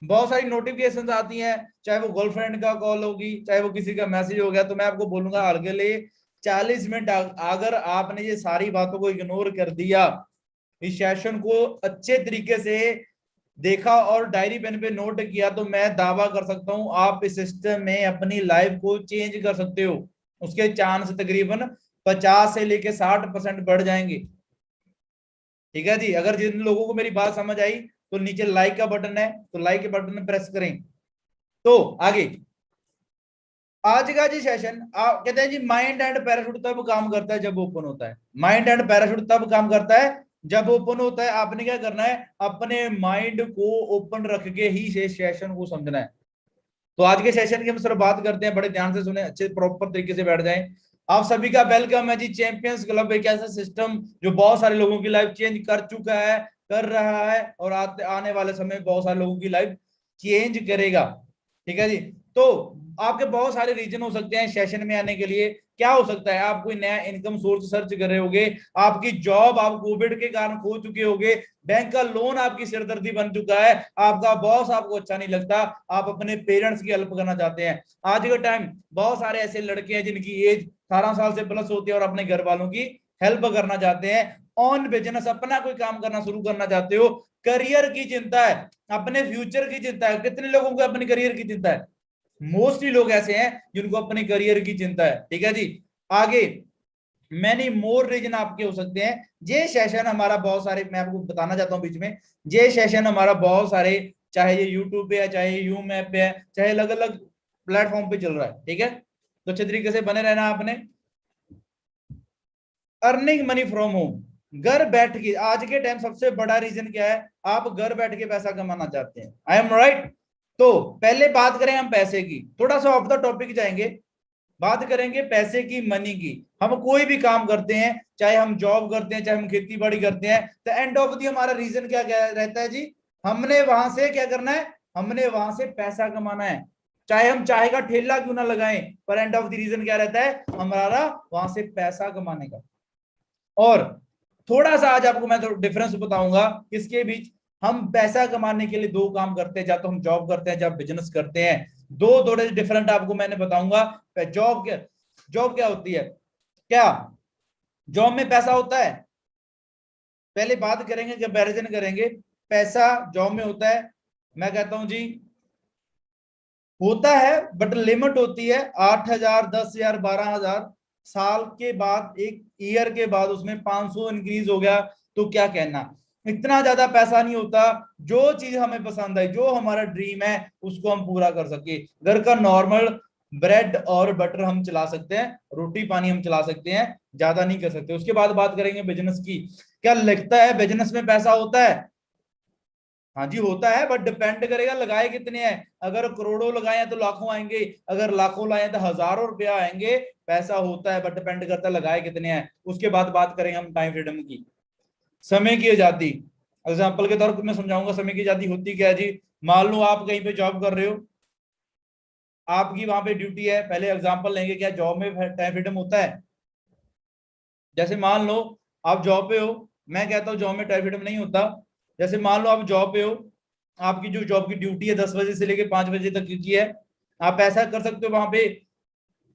बहुत सारी नोटिफिकेशंस आती हैं, चाहे वो गर्लफ्रेंड का कॉल होगी, चाहे वो किसी का मैसेज हो गया। तो मैं आपको बोलूंगा अगले 40 मिनट अगर आपने ये सारी बातों को इग्नोर कर दिया, इस सेशन को अच्छे तरीके से देखा और डायरी पेन पे नोट किया, तो मैं दावा कर सकता हूं आप इस सिस्टम में अपनी लाइफ को चेंज कर सकते हो। उसके चांस तकरीबन 50 से लेके 60% बढ़ जाएंगे। ठीक है जी। अगर जिन लोगों को मेरी बात समझ आई तो नीचे लाइक का बटन है, तो लाइक के बटन में प्रेस करें। तो आगे आज का जी सेशन आप कहते हैं जी माइंड एंड पैराशूट तब काम करता है जब ओपन होता है। माइंड एंड पैराशूट तब काम करता है जब ओपन होता है। आपने क्या करना है, अपने माइंड को ओपन रख के ही सेशन को समझना है। तो आज के सेशन की हम सिर्फ बात करते हैं, बड़े ध्यान से सुने, अच्छे प्रॉपर तरीके से बैठ जाएं। आप सभी का वेलकम है जी। चैंपियंस क्लब एक ऐसा सिस्टम जो बहुत सारे लोगों की लाइफ चेंज कर चुका है, कर रहा है और आने वाले समय में बहुत सारे लोगों की लाइफ चेंज करेगा। ठीक है जी। तो आपके बहुत सारे रीजन हो सकते हैं सेशन में आने के लिए। क्या हो सकता है, आप कोई नया इनकम सोर्स सर्च कर रहे होगे, आपकी जॉब आप कोविड के कारण खो चुके होगे, बैंक का लोन आपकी सिरदर्दी बन चुका है, आपका बॉस आपको अच्छा नहीं लगता, आप अपने पेरेंट्स की हेल्प करना चाहते हैं। आज के टाइम बहुत सारे ऐसे लड़के हैं जिनकी एज 18 साल से प्लस होती है और अपने घर वालों की हेल्प करना चाहते हैं। ऑन बिजनेस अपना कोई काम करना शुरू करना चाहते हो, करियर की चिंता है, अपने फ्यूचर की चिंता है। कितने लोगों को अपने करियर की चिंता है? मोस्टली लोग ऐसे हैं जिनको अपने करियर की चिंता है। ठीक है जी। आगे मैनी मोर रीजन आपके हो सकते हैं। ये सेशन हमारा बहुत सारे, मैं आपको बताना चाहता हूं बीच में, ये सेशन हमारा बहुत सारे, चाहे ये यूट्यूब पे है, चाहे यूम ऐप पे है, चाहे अलग अलग प्लेटफॉर्म पे चल रहा है। ठीक है। तो अच्छे तरीके से बने रहना आपने। अर्निंग मनी फ्रॉम होम, घर बैठ के आज के टाइम सबसे बड़ा रीजन क्या है, आप घर बैठ के पैसा कमाना चाहते हैं। I am right. तो पहले बात करें हम पैसे की, थोड़ा सा ऑफ द टॉपिक जाएंगे, बात करेंगे पैसे की, मनी की। हम कोई भी काम करते हैं, चाहे हम जॉब करते हैं, चाहे हम खेती बाड़ी करते हैं, तो एंड ऑफ दी हमारा रीजन क्या क्या रहता है जी, हमने वहां से क्या करना है, हमने वहां से पैसा कमाना है। चाहे हम चाय का ठेला क्यों ना लगाएं, पर एंड ऑफ द रीजन क्या रहता है हमारा, वहां से पैसा कमाने का। और थोड़ा सा आज आपको मैं तो डिफरेंस बताऊंगा किसके बीच। हम पैसा कमाने के लिए दो काम करते हैं, या तो हम जॉब करते हैं, या बिजनेस करते हैं। दो थोड़े डिफरेंट आपको मैंने बताऊंगा। जॉब क्या होती है, क्या जॉब में पैसा होता है? पहले बात करेंगे, कंपैरिजन करेंगे। पैसा जॉब में होता है, मैं कहता हूं जी होता है, बट लिमिट होती है 8,000, 10,000, 12,000। साल के बाद, एक ईयर के बाद उसमें 500 इंक्रीज हो गया, तो क्या कहना, इतना ज्यादा पैसा नहीं होता। जो चीज हमें पसंद है, जो हमारा ड्रीम है, उसको हम पूरा कर सके। घर का नॉर्मल ब्रेड और बटर हम चला सकते हैं, रोटी पानी हम चला सकते हैं, ज्यादा नहीं कर सकते। उसके बाद बात करेंगे बिजनेस की। क्या लगता है बिजनेस में पैसा होता है? हाँ जी होता है, बट डिपेंड करेगा लगाए कितने हैं। अगर करोड़ों लगाए हैं तो लाखों आएंगे, अगर लाखों लाए तो हजारों रुपया आएंगे। पैसा होता है, बट डिपेंड करता है लगाए कितने हैं। उसके बाद बात करेंगे हम टाइम फ्रीडम की, समय की आजादी। एग्जाम्पल के तौर पर मैं समझाऊंगा समय की आजादी होती क्या है जी। मान लो आप कहीं पे जॉब कर रहे हो, आपकी वहां पे ड्यूटी है। पहले एग्जाम्पल लेंगे, क्या जॉब में टाइम फ्रीडम होता है? जैसे मान लो आप जॉब पे हो, मैं कहता हूँ जॉब में टाइम फ्रीडम नहीं होता। जैसे मान लो आप जॉब पे हो, आपकी जो जॉब की ड्यूटी है 10 बजे से लेकर 5 बजे तक की है। आप ऐसा कर सकते हो वहां पे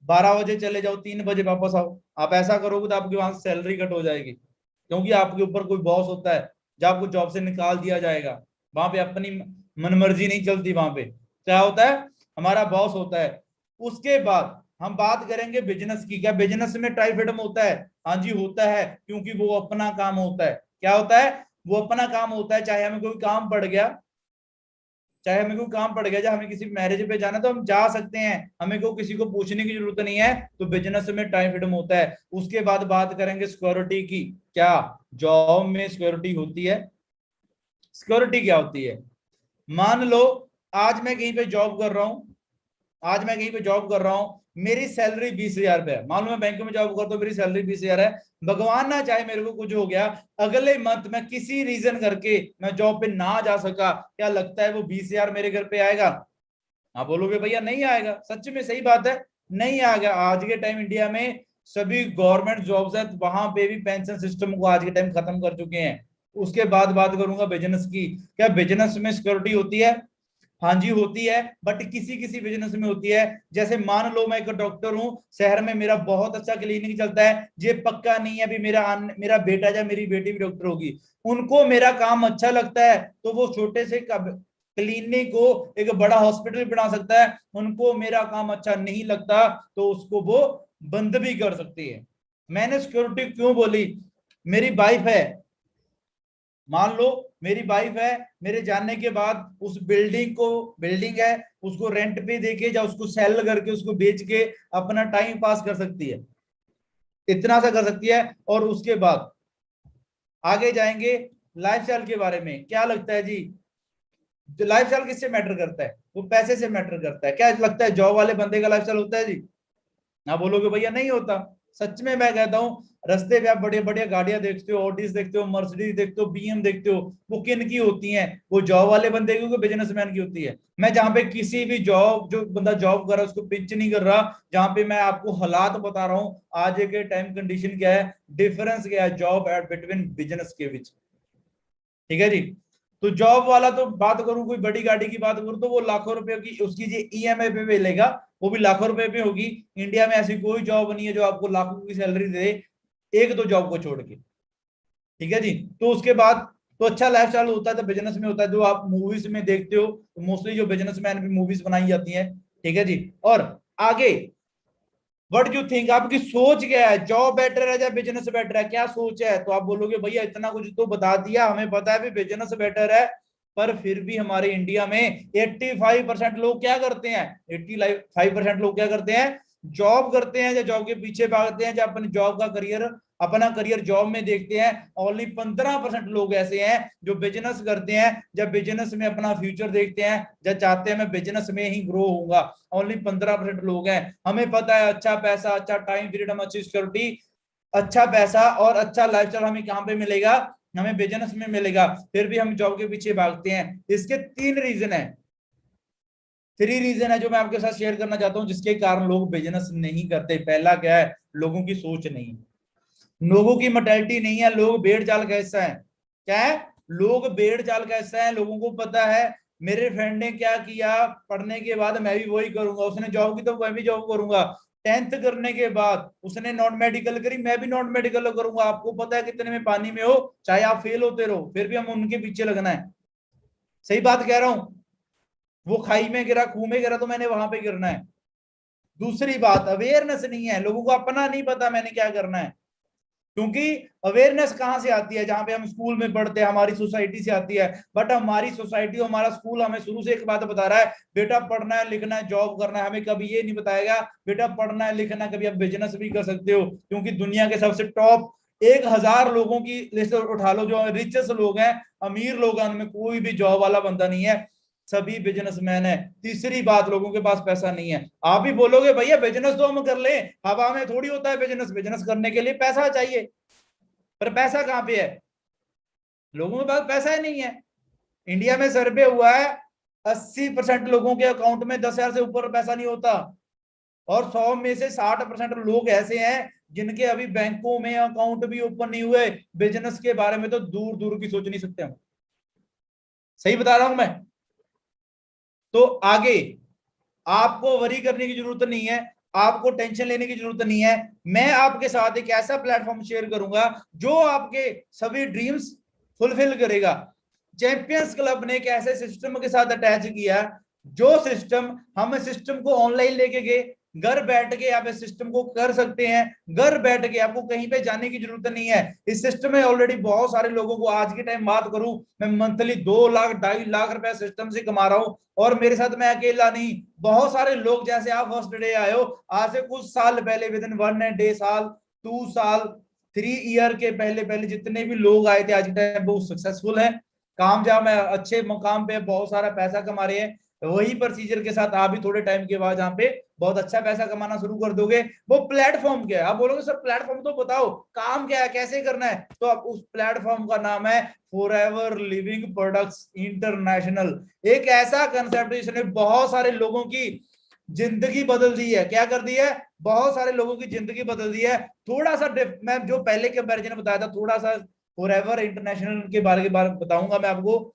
12 बजे चले जाओ, 3 बजे वापस आओ। आप ऐसा करोगे तो आपकी वहां से सैलरी कट हो जाएगी, क्योंकि आपके ऊपर कोई बॉस होता है जो आपको जॉब से निकाल दिया जाएगा। वहां पे अपनी मनमर्जी नहीं चलती, वहां पे क्या होता है, हमारा बॉस होता है। उसके बाद हम बात करेंगे बिजनेस की। क्या बिजनेस में टाइम फ्रीडम होता है? हाँ जी होता है, क्योंकि वो अपना काम होता है। क्या होता है? वो अपना काम होता है। चाहे हमें कोई काम पड़ गया, चाहे हमें कोई काम पड़ गया, चाहे हमें किसी मैरिज पे जाना, तो हम जा सकते हैं, हमें को किसी को पूछने की जरूरत नहीं है। तो बिजनेस में टाइम फ्रीडम होता है। उसके बाद बात करेंगे सिक्योरिटी की। क्या जॉब में सिक्योरिटी होती है? सिक्योरिटी क्या होती है? मान लो आज मैं कहीं पे जॉब कर रहा हूं, आज मैं कहीं पे जॉब कर रहा हूं, मेरी सैलरी 20,000 रुपए है। मान लो मैं बैंक में जॉब करता हूं, मेरी सैलरी 20,000 है। भगवान ना चाहे मेरे को कुछ हो गया, अगले मंथ मैं किसी रीजन करके मैं जॉब पे ना जा सका, क्या लगता है वो 20,000 मेरे घर पे आएगा? आप बोलोगे भैया नहीं आएगा, सच में सही बात है, नहीं आएगा। आज के टाइम इंडिया में सभी गवर्नमेंट जॉब्स है, वहां पे भी पेंशन सिस्टम को आज के टाइम खत्म कर चुके हैं। उसके बाद बात करूंगा बिजनेस की। क्या बिजनेस में सिक्योरिटी होती है? हाँ जी होती है, बट किसी किसी बिजनेस में होती है। जैसे मान लो मैं एक डॉक्टर हूं, शहर में मेरा बहुत अच्छा क्लिनिक चलता है, ये पक्का नहीं है अभी मेरा बेटा या मेरी बेटी भी डॉक्टर होगी। उनको मेरा काम अच्छा लगता है तो वो छोटे से क्लिनिक को एक बड़ा हॉस्पिटल बना सकता है। उनको मेरा काम अच्छा नहीं लगता तो उसको वो बंद भी कर सकती है। मैंने सिक्योरिटी क्यों बोली? मेरी वाइफ है, मान लो मेरी वाइफ है, मेरे जानने के बाद उस बिल्डिंग है उसको रेंट पे देके या उसको सेल करके उसको बेच के अपना टाइम पास कर सकती है, इतना सा कर सकती है। और उसके बाद आगे जाएंगे लाइफस्टाइल के बारे में। क्या लगता है जी, जो लाइफस्टाइल किससे मैटर करता है? वो पैसे से मैटर करता है। क्या लगता है जॉब वाले बंदे का लाइफस्टाइल होता है जी? ना बोलोगे भैया नहीं होता। सच में मैं कहता हूँ, रास्ते पे आप बड़े बड़े गाड़ियां देखते हो, ऑडीज देखते हो, मर्सिडीज देखते हो, बीएम देखते हो, वो किन की होती हैं? वो जॉब वाले बंदे की, बिजनेसमैन की होती है। मैं जहां पे किसी भी जॉब, जो बंदा जॉब कर रहा है उसको पिंच नहीं कर रहा, जहां पे मैं आपको हालात बता रहा हूँ आज के टाइम कंडीशन क्या है, डिफरेंस क्या है जॉब एट बिटवीन बिजनेस के बीच। ठीक है जी। तो जॉब वाला तो बात करूं, कोई बड़ी गाड़ी की बात करूं तो वो लाखों रुपए की उसकी जो ईएमआई पे मिलेगा, वो भी लाखों रुपए पे होगी। इंडिया में ऐसी कोई जॉब नहीं है जो आपको लाखों की सैलरी दे, एक दो जॉब को छोड़ के। ठीक है जी। तो उसके बाद तो अच्छा लाइफस्टाइल होता है तो बिजनेस में होता है, जो आप मूवीज में देखते हो, तो मोस्टली जो बिजनेसमैन भी मूवीज बनाई जाती हैं। ठीक है जी। और आगे, व्हाट यू थिंक, आपकी सोच क्या है? जॉब बेटर है या बिजनेस बेटर है? क्या सोच है? तो आप बोलोगे भैया इतना कुछ तो बता दिया, हमें पता है भी बिजनेस बेटर है, पर फिर भी हमारे इंडिया में 85% लोग क्या करते हैं? 85% लोग क्या करते हैं? जॉब करते हैं या जॉब के पीछे भागते हैं, या अपने जॉब का करियर, अपना करियर जॉब में देखते हैं। ओनली 15% लोग ऐसे हैं जो बिजनेस करते हैं, जब बिजनेस में अपना फ्यूचर देखते हैं, जब चाहते हैं मैं बिजनेस में ही ग्रो होऊंगा। ओनली 15% लोग हैं। हमें पता है अच्छा पैसा, अच्छा टाइम फ्रीडम, अच्छी सिक्योरिटी, अच्छा पैसा और अच्छा लाइफस्टाइल हमें कहां पे मिलेगा? हमें बिजनेस में मिलेगा। फिर भी हम जॉब के पीछे भागते हैं। इसके 3 रीजन है, 3 रीजन है जो मैं आपके साथ शेयर करना चाहता हूं जिसके कारण लोग बिजनेस नहीं करते। पहला क्या है? लोगों की सोच नहीं, लोगों की मेंटालिटी नहीं है। लोग भेड़ चाल कैसा है? क्या है? लोग भेड़ चाल कैसा है? लोगों को पता है मेरे फ्रेंड ने क्या किया, पढ़ने के बाद मैं भी वही करूंगा, उसने जॉब की तो मैं भी जॉब करूंगा। 10th करने के बाद उसने नॉन मेडिकल करी, मैं भी नॉन मेडिकल करूंगा। आपको पता है कितने में पानी में हो, चाहे आप फेल होते रहो, फिर भी हम उनके पीछे लगना है। सही बात कह रहा हूं? वो खाई में गिरा, खूह में गिरा, तो मैंने वहां पे गिरना है। दूसरी बात, अवेयरनेस नहीं है, लोगों को अपना नहीं पता मैंने क्या करना है। क्योंकि अवेयरनेस कहां से आती है? जहां पे हम स्कूल में पढ़ते हैं, हमारी सोसाइटी से आती है। बट हमारी सोसाइटी, हमारा स्कूल हमें शुरू से एक बात बता रहा है, बेटा पढ़ना है, लिखना है, जॉब करना है। हमें कभी ये नहीं बताएगा बेटा पढ़ना है, लिखना है, कभी आप बिजनेस भी कर सकते हो। क्योंकि दुनिया के सबसे टॉप 1000 लोगों की लिस्ट उठा लो, जो रिचेस्ट लोग हैं, अमीर लोग हैं, उनमें कोई भी जॉब वाला बंदा नहीं है, सभी बिजनेसमैन है। तीसरी बात, लोगों के पास पैसा नहीं है। आप भी बोलोगे भैया बिजनेस तो हम कर ले, हवा में थोड़ी होता है बिजनेस, बिजनेस करने के लिए पैसा चाहिए। पर पैसा कहां पे है? लोगों के पास पैसा ही नहीं है। इंडिया में सर्वे हुआ है, 80% लोगों के अकाउंट में 10,000 से ऊपर पैसा नहीं होता। और 100 में से 60% लोग ऐसे हैं जिनके अभी बैंकों में अकाउंट भी ओपन नहीं हुए। बिजनेस के बारे में तो दूर दूर की सोच नहीं सकते हम। सही बता रहा हूं मैं? तो आगे आपको वरी करने की जरूरत नहीं है, आपको टेंशन लेने की जरूरत नहीं है। मैं आपके साथ एक ऐसा प्लेटफॉर्म शेयर करूंगा जो आपके सभी ड्रीम्स फुलफिल करेगा। चैंपियंस क्लब ने एक ऐसे सिस्टम के साथ अटैच किया, जो सिस्टम हम सिस्टम को ऑनलाइन लेके गए, घर बैठ के आप इस सिस्टम को कर सकते हैं। घर बैठ के आपको कहीं पे जाने की जरूरत नहीं है। इस सिस्टम में ऑलरेडी बहुत सारे लोगों को, आज के टाइम बात करूं, मैं मंथली 2 लाख 2.5 लाख रुपए सिस्टम से कमा रहा हूं। और मेरे साथ मैं अकेला नहीं, बहुत सारे लोग, जैसे आप फर्स्ट डे आए हो, आज से कुछ साल पहले, विद इन 1 डे, साल, 2 साल, 3 ईयर के पहले पहले जितने भी लोग आए थे, आज के टाइम बहुत सक्सेसफुल है, कामयाब है, अच्छे मुकाम पे, बहुत सारा पैसा कमा रहे हैं। वही प्रोसीजर के साथ आप भी थोड़े टाइम के बाद यहाँ पे बहुत अच्छा पैसा कमाना शुरू कर दोगे। वो प्लेटफॉर्म क्या है? आप बोलोगे सर प्लेटफॉर्म तो बताओ, काम क्या है, कैसे करना है? तो आप उस प्लेटफॉर्म का नाम है फॉरएवर लिविंग प्रोडक्ट्स इंटरनेशनल। एक ऐसा कंसेप्ट जिसने बहुत सारे लोगों की जिंदगी बदल दी है। क्या कर दी है? बहुत सारे लोगों की जिंदगी बदल दी है। थोड़ा सा मैं जो पहले कंपैरिजन बताया था, थोड़ा सा फॉरएवर इंटरनेशनल के बारे में बताऊंगा मैं आपको।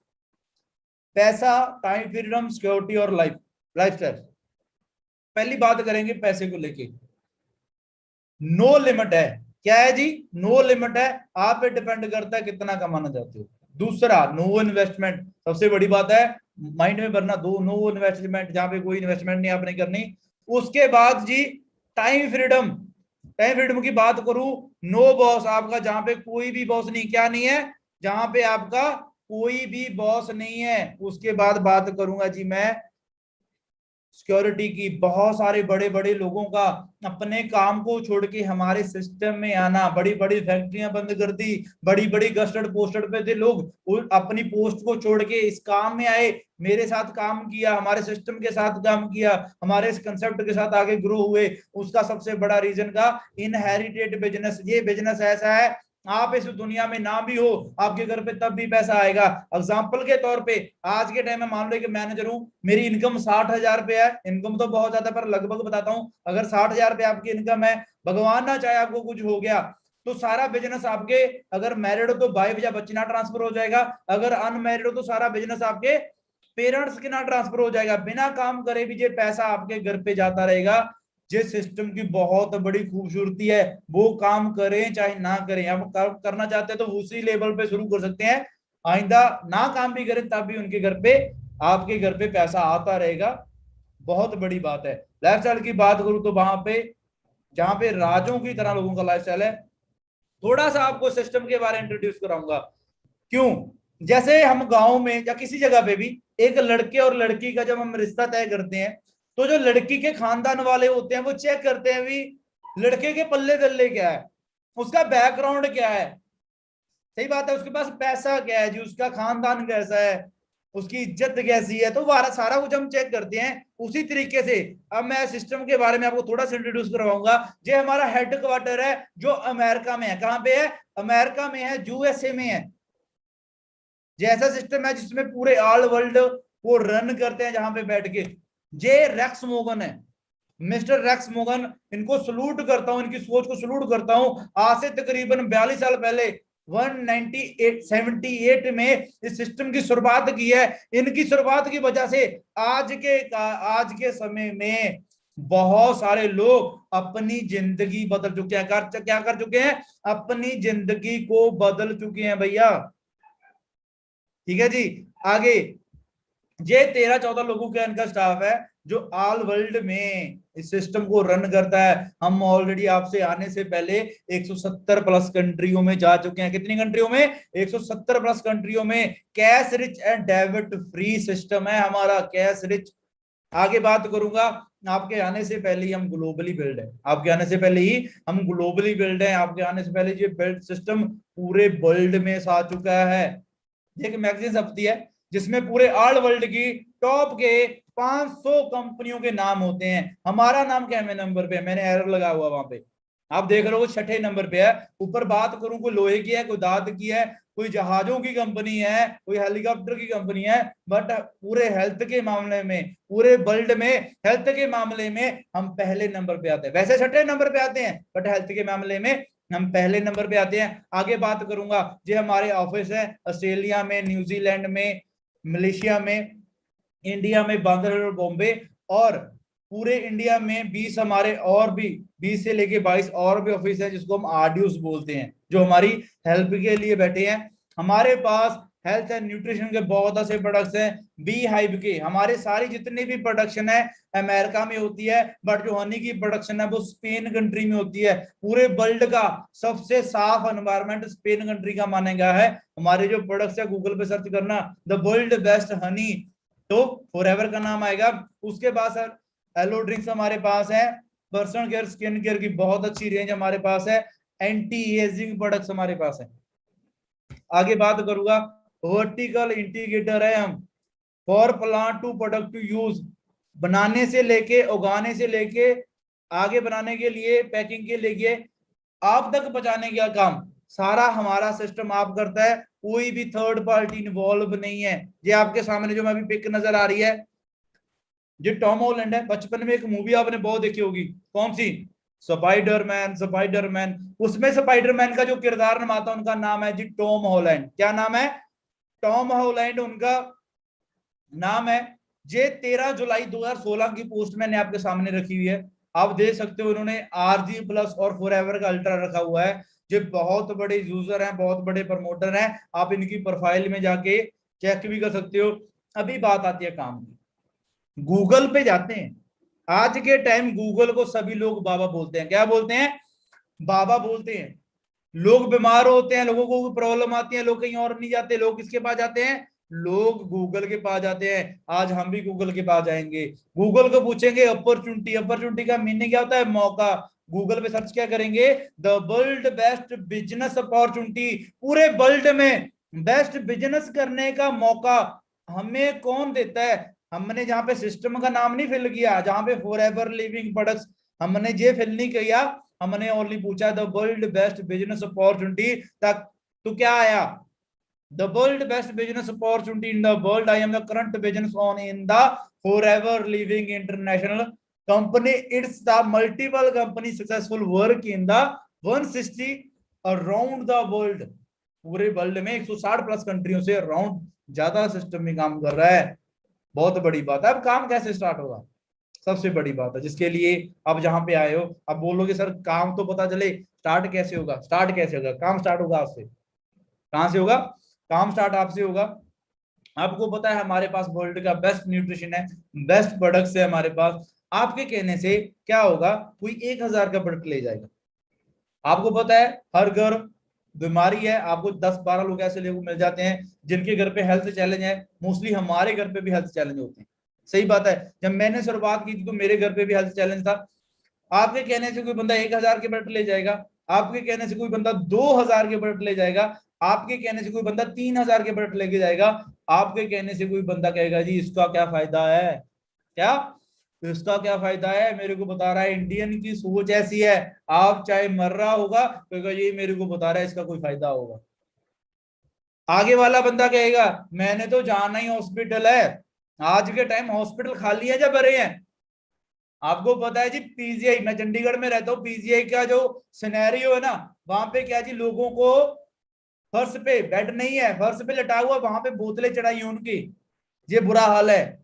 पैसा, टाइम फ्रीडम, सिक्योरिटी और लाइफस्टाइल। पहली बात करेंगे पैसे को लेके, नो लिमिट है। क्या है जी? नो लिमिट है, आप पे डिपेंड करता है कितना कमाना चाहते हो। दूसरा, नो इन्वेस्टमेंट, सबसे बड़ी बात है, माइंड में भरना, दो नो इन्वेस्टमेंट, जहां पे कोई इन्वेस्टमेंट नहीं आपने करनी। उसके बाद जी टाइम फ्रीडम, टाइम फ्रीडम की बात करूं, नो बॉस, आपका जहां पे कोई भी बॉस नहीं, क्या नहीं है? जहां पे आपका कोई भी बॉस नहीं है। उसके बाद बात करूंगा जी मैं सिक्योरिटी की, बहुत सारे बड़े बड़े लोगों का अपने काम को छोड़ के हमारे सिस्टम में आना, बड़ी बड़ी फैक्ट्रियां बंद कर दी, बड़ी बड़ी गस्टेड पोस्टेड पे थे लोग, वो अपनी पोस्ट को छोड़ के इस काम में आए, मेरे साथ काम किया, हमारे सिस्टम के साथ काम किया, हमारे इस कंसेप्ट के साथ आगे ग्रो हुए। उसका सबसे बड़ा रीजन का इनहेरिटेड बिजनेस। ये बिजनेस ऐसा है, आप इस दुनिया में ना भी हो, आपके घर पे तब भी पैसा आएगा। एग्जाम्पल के तौर पे, आज के टाइम में मान लो कि मैनेजर हूं, मेरी इनकम 60,000 रुपये है, इनकम तो बहुत ज्यादा पर लगभग बताता हूं, अगर 60,000 रुपये आपकी इनकम है, भगवान ना चाहे आपको कुछ हो गया, तो सारा बिजनेस आपके, अगर मैरिड हो तो वाइफ या बच्ची ना ट्रांसफर हो जाएगा, अगर अनमैरिड हो तो सारा बिजनेस आपके पेरेंट्स के ना ट्रांसफर हो जाएगा, बिना काम करे भी ये पैसा आपके घर पे जाता रहेगा। जिस सिस्टम की बहुत बड़ी खूबसूरती है, वो काम करें चाहे ना करें, हम करना चाहते हैं तो उसी लेवल पे शुरू कर सकते हैं, आइंदा ना काम भी करें तब भी उनके घर पे, आपके घर पे पैसा आता रहेगा। बहुत बड़ी बात है। लाइफस्टाइल की बात करूं तो वहां पे, जहां पे राजों की तरह लोगों का लाइफस्टाइल है, थोड़ा सा आपको सिस्टम के बारे में इंट्रोड्यूस कराऊंगा। क्यों? जैसे हम गांव में या किसी जगह पे भी एक लड़के और लड़की का जब हम रिश्ता तय करते हैं, तो जो लड़की के खानदान वाले होते हैं वो चेक करते हैं भी लड़के के पल्ले दल्ले क्या है, उसका बैकग्राउंड क्या है, सही बात है, उसके पास पैसा क्या है जी, उसका खानदान कैसा है, उसकी इज्जत कैसी है, तो सारा कुछ हम चेक करते हैं। उसी तरीके से अब मैं सिस्टम के बारे में आपको थोड़ा सा इंट्रोड्यूस करवाऊंगा। जो हमारा हेड क्वार्टर है जो अमेरिका में है, कहां पे है? अमेरिका में है, यूएसए में है। जैसा सिस्टम है जिसमें पूरे ऑल वर्ल्ड वो रन करते हैं, जहां पे बैठ के, जे रेक्स मोगन है, मिस्टर रेक्स मोगन, इनको सलूट करता हूं, इनकी सोच को सलूट करता हूं। आज से तकरीबन 42 साल पहले 198 में इस सिस्टम की शुरुआत की है। इनकी शुरुआत की वजह से आज के समय में बहुत सारे लोग अपनी जिंदगी बदल चुके हैं। क्या कर चुके हैं? अपनी जिंदगी को बदल चुके हैं भैया। ठीक है जी। आगे, ये 13-14 लोगों का इनका स्टाफ है जो ऑल वर्ल्ड में इस सिस्टम को रन करता है। हम ऑलरेडी आपसे आने से पहले 170 प्लस कंट्रियों में जा चुके हैं। कितनी कंट्रियों में? 170 प्लस कंट्रियों में। Cash rich and debit free system है हमारा, कैश रिच। आगे बात करूंगा, आपके आने से पहले ही हम ग्लोबली बिल्ड है, आपके आने से पहले ही हम ग्लोबली बिल्ड है, आपके आने से पहले ये बिल्ड सिस्टम पूरे वर्ल्ड में आ चुका है। एक मैगजीन छपती है जिसमें पूरे ऑल वर्ल्ड की टॉप के 500 कंपनियों के नाम होते हैं। हमारा नाम क्या है नंबर पे? मैंने एरर लगा हुआ वहां पे, आप देख रहे हो, छठे नंबर पे है। ऊपर बात करूं, कोई लोहे की है, कोई दांत की है, कोई जहाजों की कंपनी है, कोई हेलीकॉप्टर की कंपनी है, बट पूरे हेल्थ के मामले में, पूरे वर्ल्ड में हेल्थ के मामले में हम पहले नंबर पे आते हैं। वैसे छठे नंबर पे आते हैं, बट हेल्थ के मामले में हम पहले नंबर पे आते हैं। आगे बात करूंगा, जो हमारे ऑफिस है ऑस्ट्रेलिया में, न्यूजीलैंड में, मलेशिया में, इंडिया में बांद्रा और बॉम्बे, और पूरे इंडिया में 20 हमारे और भी, 20 से लेके 22 और भी ऑफिस है जिसको हम आरडीओस बोलते हैं, जो हमारी हेल्प के लिए बैठे हैं। हमारे पास हेल्थ एंड न्यूट्रिशन के बहुत से प्रोडक्ट्स हैं। बी हाइव के हमारे सारी जितनी भी प्रोडक्शन है अमेरिका में होती है, बट जो हनी की प्रोडक्शन है वो स्पेन कंट्री में होती है। पूरे वर्ल्ड का सबसे साफ एनवायरनमेंट स्पेन कंट्री का माना गया है। हमारे जो प्रोडक्ट्स है गूगल पे सर्च करना, द वर्ल्ड बेस्ट हनी, तो फॉरएवर का नाम आएगा। उसके बाद सर एलो ड्रिंक्स हमारे पास है, पर्सनल केयर स्किन केयर की बहुत अच्छी रेंज हमारे पास है, एंटी एजिंग प्रोडक्ट्स हमारे पास है। आगे बात करूंगा, वर्टिकल इंटीग्रेटर है हम, for plant to product to use, बनाने से लेके, उगाने से लेके, आगे बनाने के लिए, पैकिंग के लिए, आप तक पहुंचाने का काम सारा हमारा सिस्टम आप करता है। कोई भी थर्ड पार्टी इन्वॉल्व नहीं है। ये आपके सामने जो मैं अभी पिक नजर आ रही है, जो टॉम हॉलैंड है, बचपन में एक मूवी आपने बहुत देखी होगी, कौन सी? स्पाइडरमैन। स्पाइडरमैन, उसमें स्पाइडरमैन का जो किरदार निभाता उनका नाम है जी टॉम हॉलैंड। क्या नाम है? टॉम हॉलैंड उनका नाम है जे 13 जुलाई 2016 की पोस्ट मैंने आपके सामने रखी हुई है। आप देख सकते हो इन्होंने आरजी प्लस और फॉरएवर का अल्ट्रा रखा हुआ है। जो बहुत बड़े यूजर हैं, बहुत बड़े प्रमोटर हैं, आप इनकी प्रोफाइल में जाके चेक भी कर सकते हो। अभी बात आती है काम की, गूगल पे जाते हैं। आज के टाइम गूगल को सभी लोग बाबा बोलते हैं। क्या बोलते हैं? बाबा बोलते हैं। लोग बीमार होते हैं, लोगों को प्रॉब्लम आती है, लोग कहीं और नहीं जाते, लोग किसके पास जाते हैं? लोग गूगल के पास जाते हैं। आज हम भी गूगल के पास जाएंगे, गूगल को पूछेंगे अपॉर्चुनिटी। अपॉर्चुनिटी का मीनिंग क्या होता है? मौका। गूगल पे सर्च क्या करेंगे? The world best business opportunity. पूरे वर्ल्ड में बेस्ट बिजनेस करने का मौका हमें कौन देता है? हमने जहां पे सिस्टम का नाम नहीं फिल किया, जहां पे फॉरएवर लिविंग प्रोडक्ट्स, हमने ये फिल नहीं किया। हमने ओनली पूछा the world best business opportunity तक। तो क्या आया? The world best business opportunity in the world, I am the current business on in the forever living international company. It's the multiple company successful work in the 160 around the world. पूरे world में 160 plus कंट्रियों से around ज्यादा system में काम कर रहा है। बहुत बड़ी बात है। अब काम कैसे स्टार्ट होगा? सबसे बड़ी बात है जिसके लिए आप जहां पे आए हो। अब बोलोगे सर काम तो पता चले, स्टार्ट कैसे होगा? स्टार्ट कैसे होगा? काम स्टार्ट होगा आपसे। कहां से होगा? काम स्टार्ट आपसे होगा। आपको पता है हमारे पास वर्ल्ड का बेस्ट न्यूट्रिशन है, बेस्ट प्रोडक्ट्स है हमारे पास। आपके कहने से क्या होगा? कोई 1,000 का प्रोडक्ट ले जाएगा। आपको पता है हर घर बीमारी है, आपको 10-12 लोग ऐसे लोग मिल जाते हैं जिनके घर पे हेल्थ चैलेंज है। मोस्टली हमारे घर पे भी हेल्थ चैलेंज होते हैं। सही बात है। जब मैंने शुरुआत की थी तो मेरे घर पे भी हेल्थ चैलेंज था। आपके कहने से कोई बंदा 1,000 के प्रोडक्ट ले जाएगा, आपके कहने से कोई बंदा 2,000 के प्रोडक्ट ले जाएगा, आपके कहने से कोई बंदा 3,000 के प्रोडक्ट लेके जाएगा। आपके कहने से कोई बंदा कहेगा जी इसका क्या फायदा है? क्या? तो इसका क्या फायदा है? मेरे को बता रहा है। इंडियन की सोच ऐसी है, आप चाहे मर रहा होगा तो ये मेरे को बता रहा है इसका कोई फायदा होगा। आगे वाला बंदा कहेगा मैंने तो जाना ही हॉस्पिटल है। आज के टाइम हॉस्पिटल खाली है या भरे हैं? आपको पता है जी पीजीआई, मैं चंडीगढ़ में रहता हूँ, पीजीआई का जो सिनेरियो है ना, वहां पे क्या जी, लोगों को फर्श पे बेड नहीं है, फर्श पे लटा हुआ, वहां पे बोतलें चढ़ाई उनकी। ये बुरा हाल है।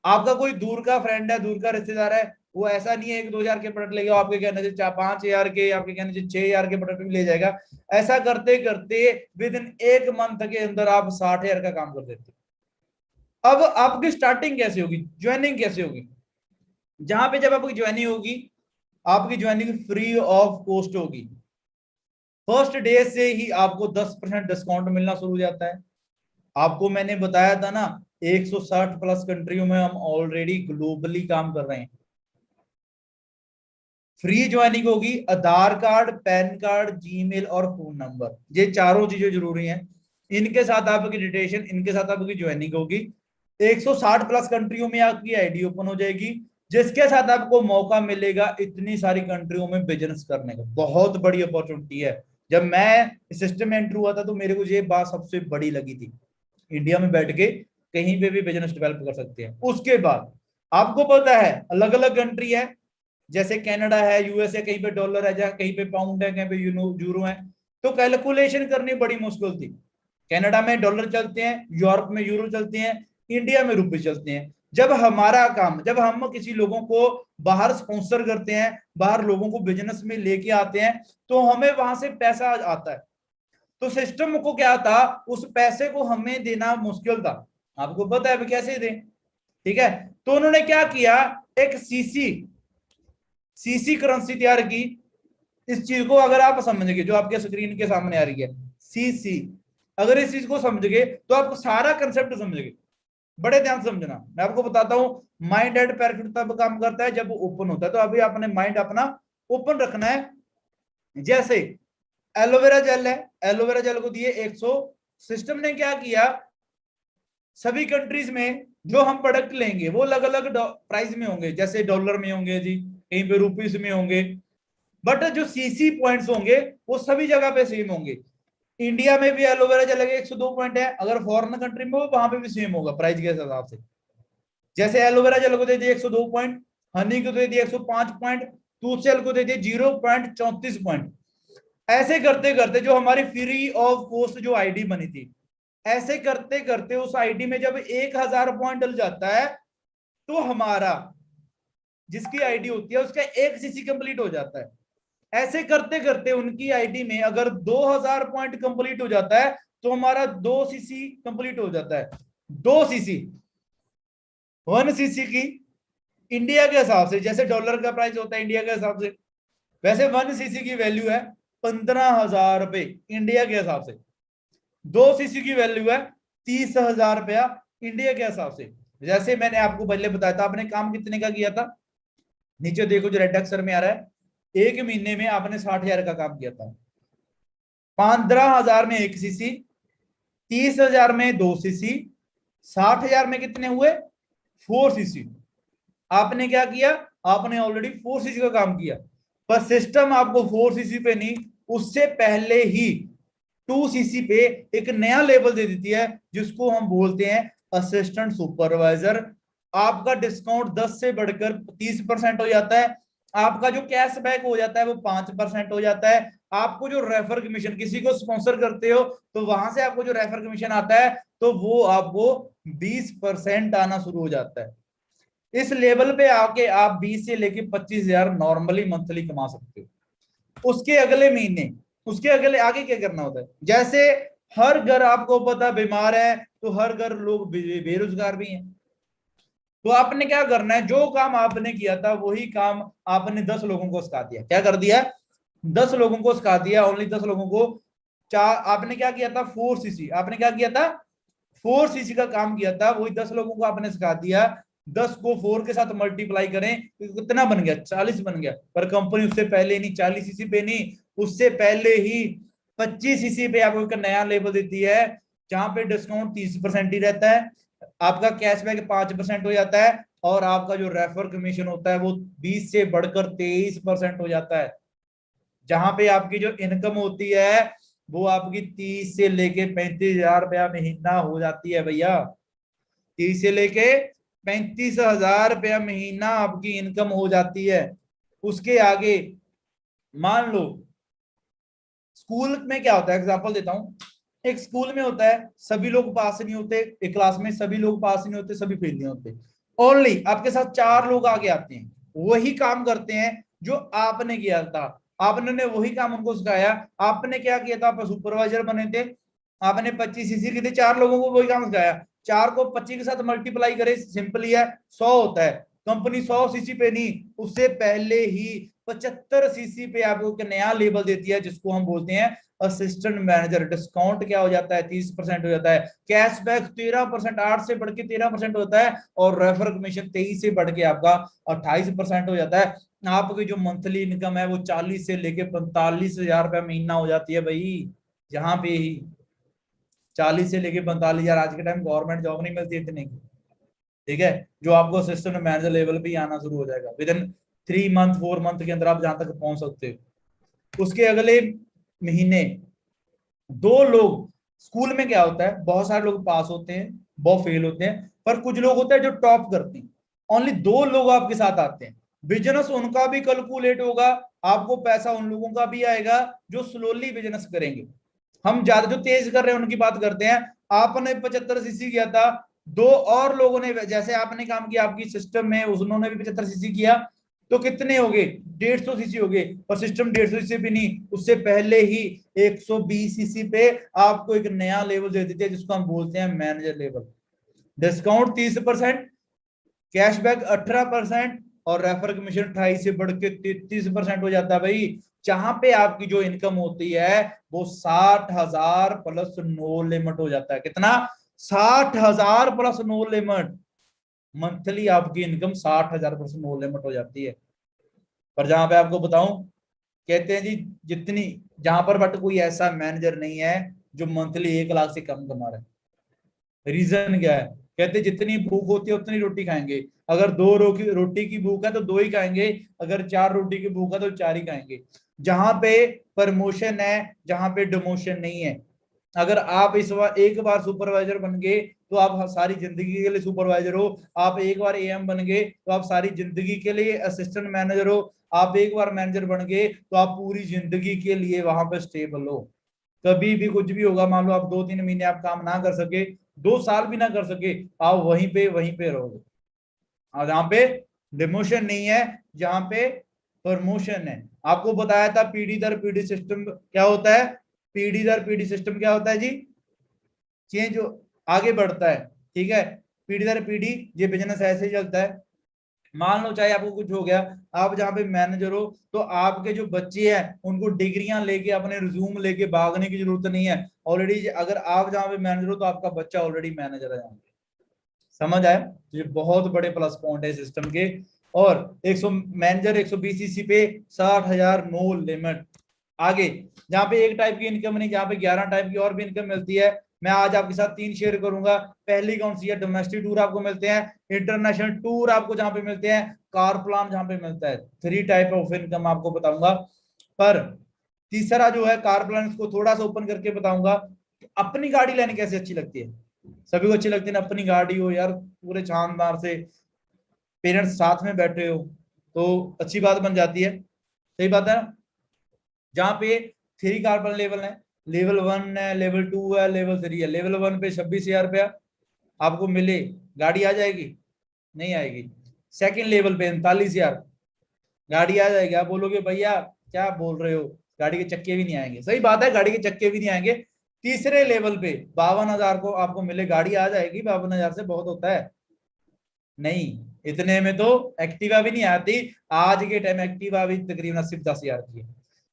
आपका कोई दूर का फ्रेंड है, दूर का रिश्तेदार है, वो ऐसा नहीं है 1-2 हजार के प्रोडक्ट लेगा, आपके कहने से 4-5 हजार के, आपके कहने से 6 हजार के प्रोडक्ट भी ले जाएगा। ऐसा करते करते विद इन 1 मंथ के अंदर आप 60 हजार का काम कर देते। अब आपकी स्टार्टिंग कैसे होगी? ज्वाइनिंग कैसे होगी? जहां पे जब आपकी ज्वाइनिंग होगी, आपकी ज्वाइनिंग फ्री ऑफ कॉस्ट होगी। फर्स्ट डे से ही आपको 10% डिस्काउंट मिलना शुरू हो जाता है। आपको मैंने बताया था ना 160 प्लस कंट्रियों में हम ऑलरेडी ग्लोबली काम कर रहे हैं। फ्री ज्वाइनिंग होगी, आधार कार्ड, पैन कार्ड, जीमेल और फोन नंबर, ये चारों चीजें जरूरी हैं। इनके साथ आपकी डिटेशन, इनके साथ आपकी ज्वाइनिंग होगी। 160 प्लस कंट्रियों में आपकी आईडी ओपन हो जाएगी, जिसके साथ आपको मौका मिलेगा इतनी सारी कंट्रियों में बिजनेस करने का। बहुत बड़ी अपॉर्चुनिटी है। जब मैं इस सिस्टम में एंटर हुआ था तो मेरे को ये बात सबसे बड़ी लगी थी, इंडिया में बैठ के कहीं पे भी बिजनेस डेवलप कर सकते हैं। उसके बाद आपको पता है अलग अलग कंट्री है, जैसे कनाडा है, यूएसए, कहीं पे डॉलर है, जहाँ कहीं पे पाउंड है, कहीं पे यूरो है। तो कैलकुलेशन करनी बड़ी मुश्किल थी। कनाडा में डॉलर चलते हैं, यूरोप में यूरो चलते हैं, इंडिया में रुपए चलते हैं। जब हमारा काम, जब हम किसी लोगों को बाहर स्पॉन्सर करते हैं, बाहर लोगों को बिजनेस में लेके आते हैं, तो हमें वहां से पैसा आता है। तो सिस्टम को क्या था, उस पैसे को हमें देना मुश्किल था। आपको पता है कैसे दें? ठीक है। तो उन्होंने क्या किया, एक सीसी सीसी करेंसी तैयार की। इस चीज को अगर आप समझ गए, जो आपके स्क्रीन के सामने आ रही है सीसी, अगर इस चीज को समझ गए तो आपको सारा कंसेप्ट समझ गए। बड़े ध्यान से समझना, मैं आपको बताता हूं। माइंड एट परफेक्ट तब काम करता है जब वो ओपन होता है। तो अभी आपने माइंड अपना ओपन रखना है। जैसे एलोवेरा जेल है, एलोवेरा जेल को दिए 100। सिस्टम ने क्या किया, सभी कंट्रीज में जो हम प्रोडक्ट लेंगे वो अलग अलग प्राइस में होंगे। जैसे डॉलर में होंगे जी, कहीं पे रुपीस में होंगे, बट जो सीसी पॉइंट्स होंगे वो सभी जगह पे सेम होंगे। इंडिया में भी एलोवेरा जेल 102 पॉइंट है, अगर फॉरेन कंट्री में हो वहां पे भी सेम होगा प्राइस के हिसाब से। जैसे एलोवेरा जेल को दे दिए 102 पॉइंट, हनी को दे दिए 105 पॉइंट, टूथ जेल को दे दिए 0.34 पॉइंट। ऐसे करते करते जो हमारी फ्री ऑफ कॉस्ट जो आईडी बनी थी, ऐसे करते करते उस आईडी में जब 1000 पॉइंट डल जाता है तो हमारा जिसकी आईडी होती है उसका 1 सीसी कंप्लीट हो जाता है। ऐसे करते करते उनकी आईडी में अगर 2000 पॉइंट कंप्लीट हो जाता है तो हमारा 2 सीसी कंप्लीट हो जाता है। 2 सीसी 1 सीसी की इंडिया के हिसाब से, जैसे डॉलर का प्राइस होता है इंडिया के हिसाब से, वैसे 1 सीसी की वैल्यू है 15,000 रुपए इंडिया के हिसाब से। 2 सीसी की वैल्यू है 30,000 रुपया इंडिया के हिसाब से। जैसे मैंने आपको पहले बताया था, आपने काम कितने का किया था, नीचे देखो जो रेड अक्षर में आ रहा है, 1 महीने में आपने 60,000 का काम किया था। 15,000 में 1 सीसी, 30,000 में 2 सीसी, 60,000 में कितने हुए 4 सीसी। आपने क्या किया, आपने ऑलरेडी 4 सीसी का काम किया, पर सिस्टम आपको 4 सीसी पे नहीं, उससे पहले ही 2 सीसी पे एक नया लेवल दे देती है जिसको हम बोलते हैं असिस्टेंट सुपरवाइजर। आपका डिस्काउंट 10 से बढ़कर 30% हो जाता है। आपका जो कैशबैक हो जाता है वो 5% हो जाता है। आपको जो रेफर कमीशन, किसी को स्पॉन्सर करते हो तो वहां से आपको जो रेफर कमीशन आता है तो वो आपको 20% आना शुरू हो जाता है। इस लेवल पे आके आप 20 से लेके 25,000 नॉर्मली मंथली कमा सकते हो। उसके अगले महीने, उसके अगले आगे क्या करना होता है, जैसे हर घर आपको पता बीमार है तो हर घर लोग बेरोजगार भी हैं, तो आपने क्या करना है, जो काम आपने किया था वही काम आपने 10 लोगों को सिखा दिया। क्या कर दिया, 10 लोगों को सिखा दिया, ओनली 10 लोगों को। चार आपने क्या किया था 4 सीसी, आपने क्या किया था 4 सीसी का काम किया था, वही 10 लोगों को आपने सिखा दिया। 10 को 4 के साथ मल्टीप्लाई करें तो कितना बन गया, 40 बन गया। पर कंपनी उससे पहले नहीं, 40 सीसी पे नहीं, उससे पहले ही 25 सीसी पे आपको एक नया लेवल देती है जहां पे डिस्काउंट 30% ही रहता है, आपका कैशबैक 5% हो जाता है, और आपका जो रेफर कमीशन होता है वो 20 से बढ़कर 23% हो जाता है। जहां पे आपकी जो इनकम होती है वो आपकी 30 से लेके 35,000 रुपया महीना हो जाती है भैया। 30 से लेके 35,000 रुपया महीना आपकी इनकम हो जाती है। उसके आगे मान लो स्कूल में क्या होता है, एग्जांपल देता हूं, एक स्कूल में होता है सभी लोग पास नहीं होते, एक क्लास में सभी लोग पास नहीं होते, सभी फेल नहीं होते, ओनली आपके साथ 4 लोग आगे आते हैं, वही काम करते हैं जो आपने किया था। आपने ने वही काम उनको सिखाया। आपने क्या किया था, आप सुपरवाइजर बने थे, आपने 25 सीसी के थे, 4 लोगों को वही काम सिखाया। 4 को 25 के साथ मल्टीप्लाई करे, सिंपली है 100 होता है। कंपनी 100 सीसी पे नहीं, उससे पहले ही 75 सीसी पे आपको एक नया लेवल देती है जिसको हम बोलते हैं असिस्टेंट मैनेजर। डिस्काउंट क्या हो जाता है 30% हो जाता है, कैशबैक 13%, 8 से बढ़ के 13% होता है, और रेफर कमीशन 23 से बढ़ के आपका 28% हो जाता है। आपकी जो मंथली इनकम है वो 40 से लेके 45,000 रुपया महीना हो जाती है भाई। यहाँ पे ही 40 से लेके 45,000, आज के टाइम गवर्नमेंट जॉब नहीं मिलती इतने की, ठीक है, जो आपको असिस्टेंट मैनेजर लेवल पे ही आना शुरू हो जाएगा विद इन 3 मंथ 4 मंथ के अंदर आप जहां तक पहुंच सकते हो। उसके अगले महीने 2 लोग, स्कूल में क्या होता है बहुत सारे लोग पास होते हैं, बहुत फेल होते हैं, पर कुछ लोग होते हैं जो टॉप करते हैं। ओनली 2 लोग आपके साथ आते हैं, बिजनेस उनका भी कैलकुलेट होगा, आपको पैसा उन लोगों का भी आएगा जो स्लोली बिजनेस करेंगे। हम ज्यादा जो तेज कर रहे हैं उनकी बात करते हैं। आपने 75 सीसी किया था, 2 और लोगों ने जैसे आपने काम किया आपकी सिस्टम में, उन्होंने भी 75 सीसी किया, तो कितने हो गए 150 सीसी हो गए। और सिस्टम 150 सीसी भी नहीं, उससे पहले ही 120 सीसी पे आपको एक नया लेवल दे देते हैं जिसको हम बोलते हैं मैनेजर लेवल। डिस्काउंट 30%, कैशबैक 18%, और रेफर कमीशन 28 से बढ़ के 33% हो जाता है भाई। जहां पे आपकी जो इनकम होती है वो 60,000 प्लस नो लिमिट हो जाता है। कितना, 60,000 प्लस नो लिमिट। मंथली आपकी इनकम 60,000 प्लस नो लिमिट हो जाती है। पर जहां पे आपको बताऊं, कहते हैं जी जितनी, जहां पर बट कोई ऐसा मैनेजर नहीं है जो मंथली 1 लाख से कम कमा रहा है। रीजन क्या है, कहते जितनी भूख होती है उतनी रोटी खाएंगे। अगर 2 रोटी की भूख है तो 2 ही खाएंगे, अगर 4 रोटी की भूख है तो 4 ही खाएंगे। जहां पे प्रमोशन है, जहां पे डिमोशन नहीं है। अगर आप इस बार एक बार सुपरवाइजर बन गए तो आप सारी जिंदगी के लिए सुपरवाइजर हो। आप एक बार एएम बन गए तो आप सारी जिंदगी के लिए असिस्टेंट मैनेजर हो। आप एक बार मैनेजर बन गए तो आप पूरी जिंदगी के लिए वहां पे स्टेबल हो। कभी भी कुछ भी होगा, मान लो आप 2-3 महीने आप काम ना कर सके, 2 साल भी ना कर सके, आप वहीं पे रहोगे। और जहाँ पे डिमोशन नहीं है, जहाँ पे प्रमोशन है। आपको बताया था पीढ़ी दर पीढ़ी सिस्टम क्या होता है, पीढ़ी दर पीढ़ी सिस्टम क्या होता है जी, चेंज आगे बढ़ता है, ठीक है। पीढ़ी दर पीढ़ी ये बिजनेस ऐसे ही चलता है। मान लो चाहे आपको कुछ हो गया, आप जहाँ पे मैनेजर हो, तो आपके जो बच्चे हैं उनको डिग्रियां लेके अपने रिज्यूम लेके भागने की जरूरत नहीं है। ऑलरेडी अगर आप जहाँ पे मैनेजर हो तो आपका बच्चा ऑलरेडी मैनेजर है यहाँ पे। समझ आया, तो ये बहुत बड़े प्लस पॉइंट है सिस्टम के। और 100 मैनेजर 120 सीसी पे 60,000 नो लिमिट। आगे जहाँ पे एक टाइप की इनकम नहीं, जहाँ पे 11 टाइप की और भी इनकम मिलती है। मैं आज आपके साथ 3 शेयर करूंगा। पहली कौन सी है, डोमेस्टिक टूर आपको मिलते हैं, इंटरनेशनल टूर आपको जहाँ पे मिलते हैं, कार प्लान जहाँ पे मिलता है। 3 टाइप ऑफ इनकम आपको बताऊंगा। पर तीसरा जो है कार प्लान, इसको थोड़ा सा ओपन करके बताऊंगा। अपनी गाड़ी लेने कैसे अच्छी लगती है, सभी को अच्छी लगती है ना, अपनी गाड़ी हो यार पूरे शानदार से, पेरेंट्स साथ में बैठे हो तो अच्छी बात बन जाती है, सही बात है ना। जहाँ पे 3 कार्बन लेवल है, लेवल 1 है, लेवल 2 है, लेवल 3 है। लेवल 1 पे 26,000 रुपया आपको मिले, गाड़ी आ जाएगी, नहीं आएगी। सेकंड लेवल पे 39,000 गाड़ी आ जाएगी। आप बोलोगे भैया क्या बोल रहे हो, गाड़ी के चक्के भी नहीं आएंगे, सही बात है, गाड़ी के चक्के भी नहीं आएंगे। तीसरे लेवल पे 52,000 को आपको मिले, गाड़ी आ जाएगी, 52,000 से बहुत होता है, नहीं इतने में तो एक्टिवा भी नहीं आती। आज के टाइम एक्टिवा भी तकरीबन 80-10,000 की है।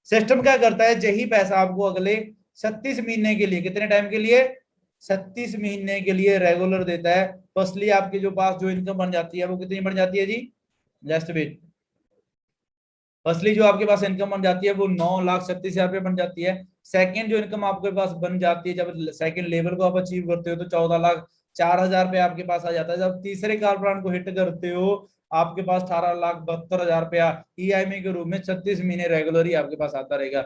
सिस्टम क्या करता है, यही पैसा आपको अगले 36 महीने के लिए, कितने टाइम के लिए, 36 महीने के लिए रेगुलर देता है। फर्स्टली आपके जो पास जो इनकम बन जाती है वो कितनी बन जाती है जी, जस्ट वेट। फर्स्टली जो आपके पास इनकम बन जाती है वो 9,36,000 रुपये बन जाती है। सेकंड जो इनकम आपके पास बन जाती है जब सेकंड लेवल को आप अचीव करते हो तो 14,04,000 रुपये आपके पास आ जाता है। जब तीसरे कार प्लान को हिट करते हो आपके पास 18,72,000 रुपया ईएमआई के रूप में 36 महीने रेगुलर ही आपके पास आता रहेगा।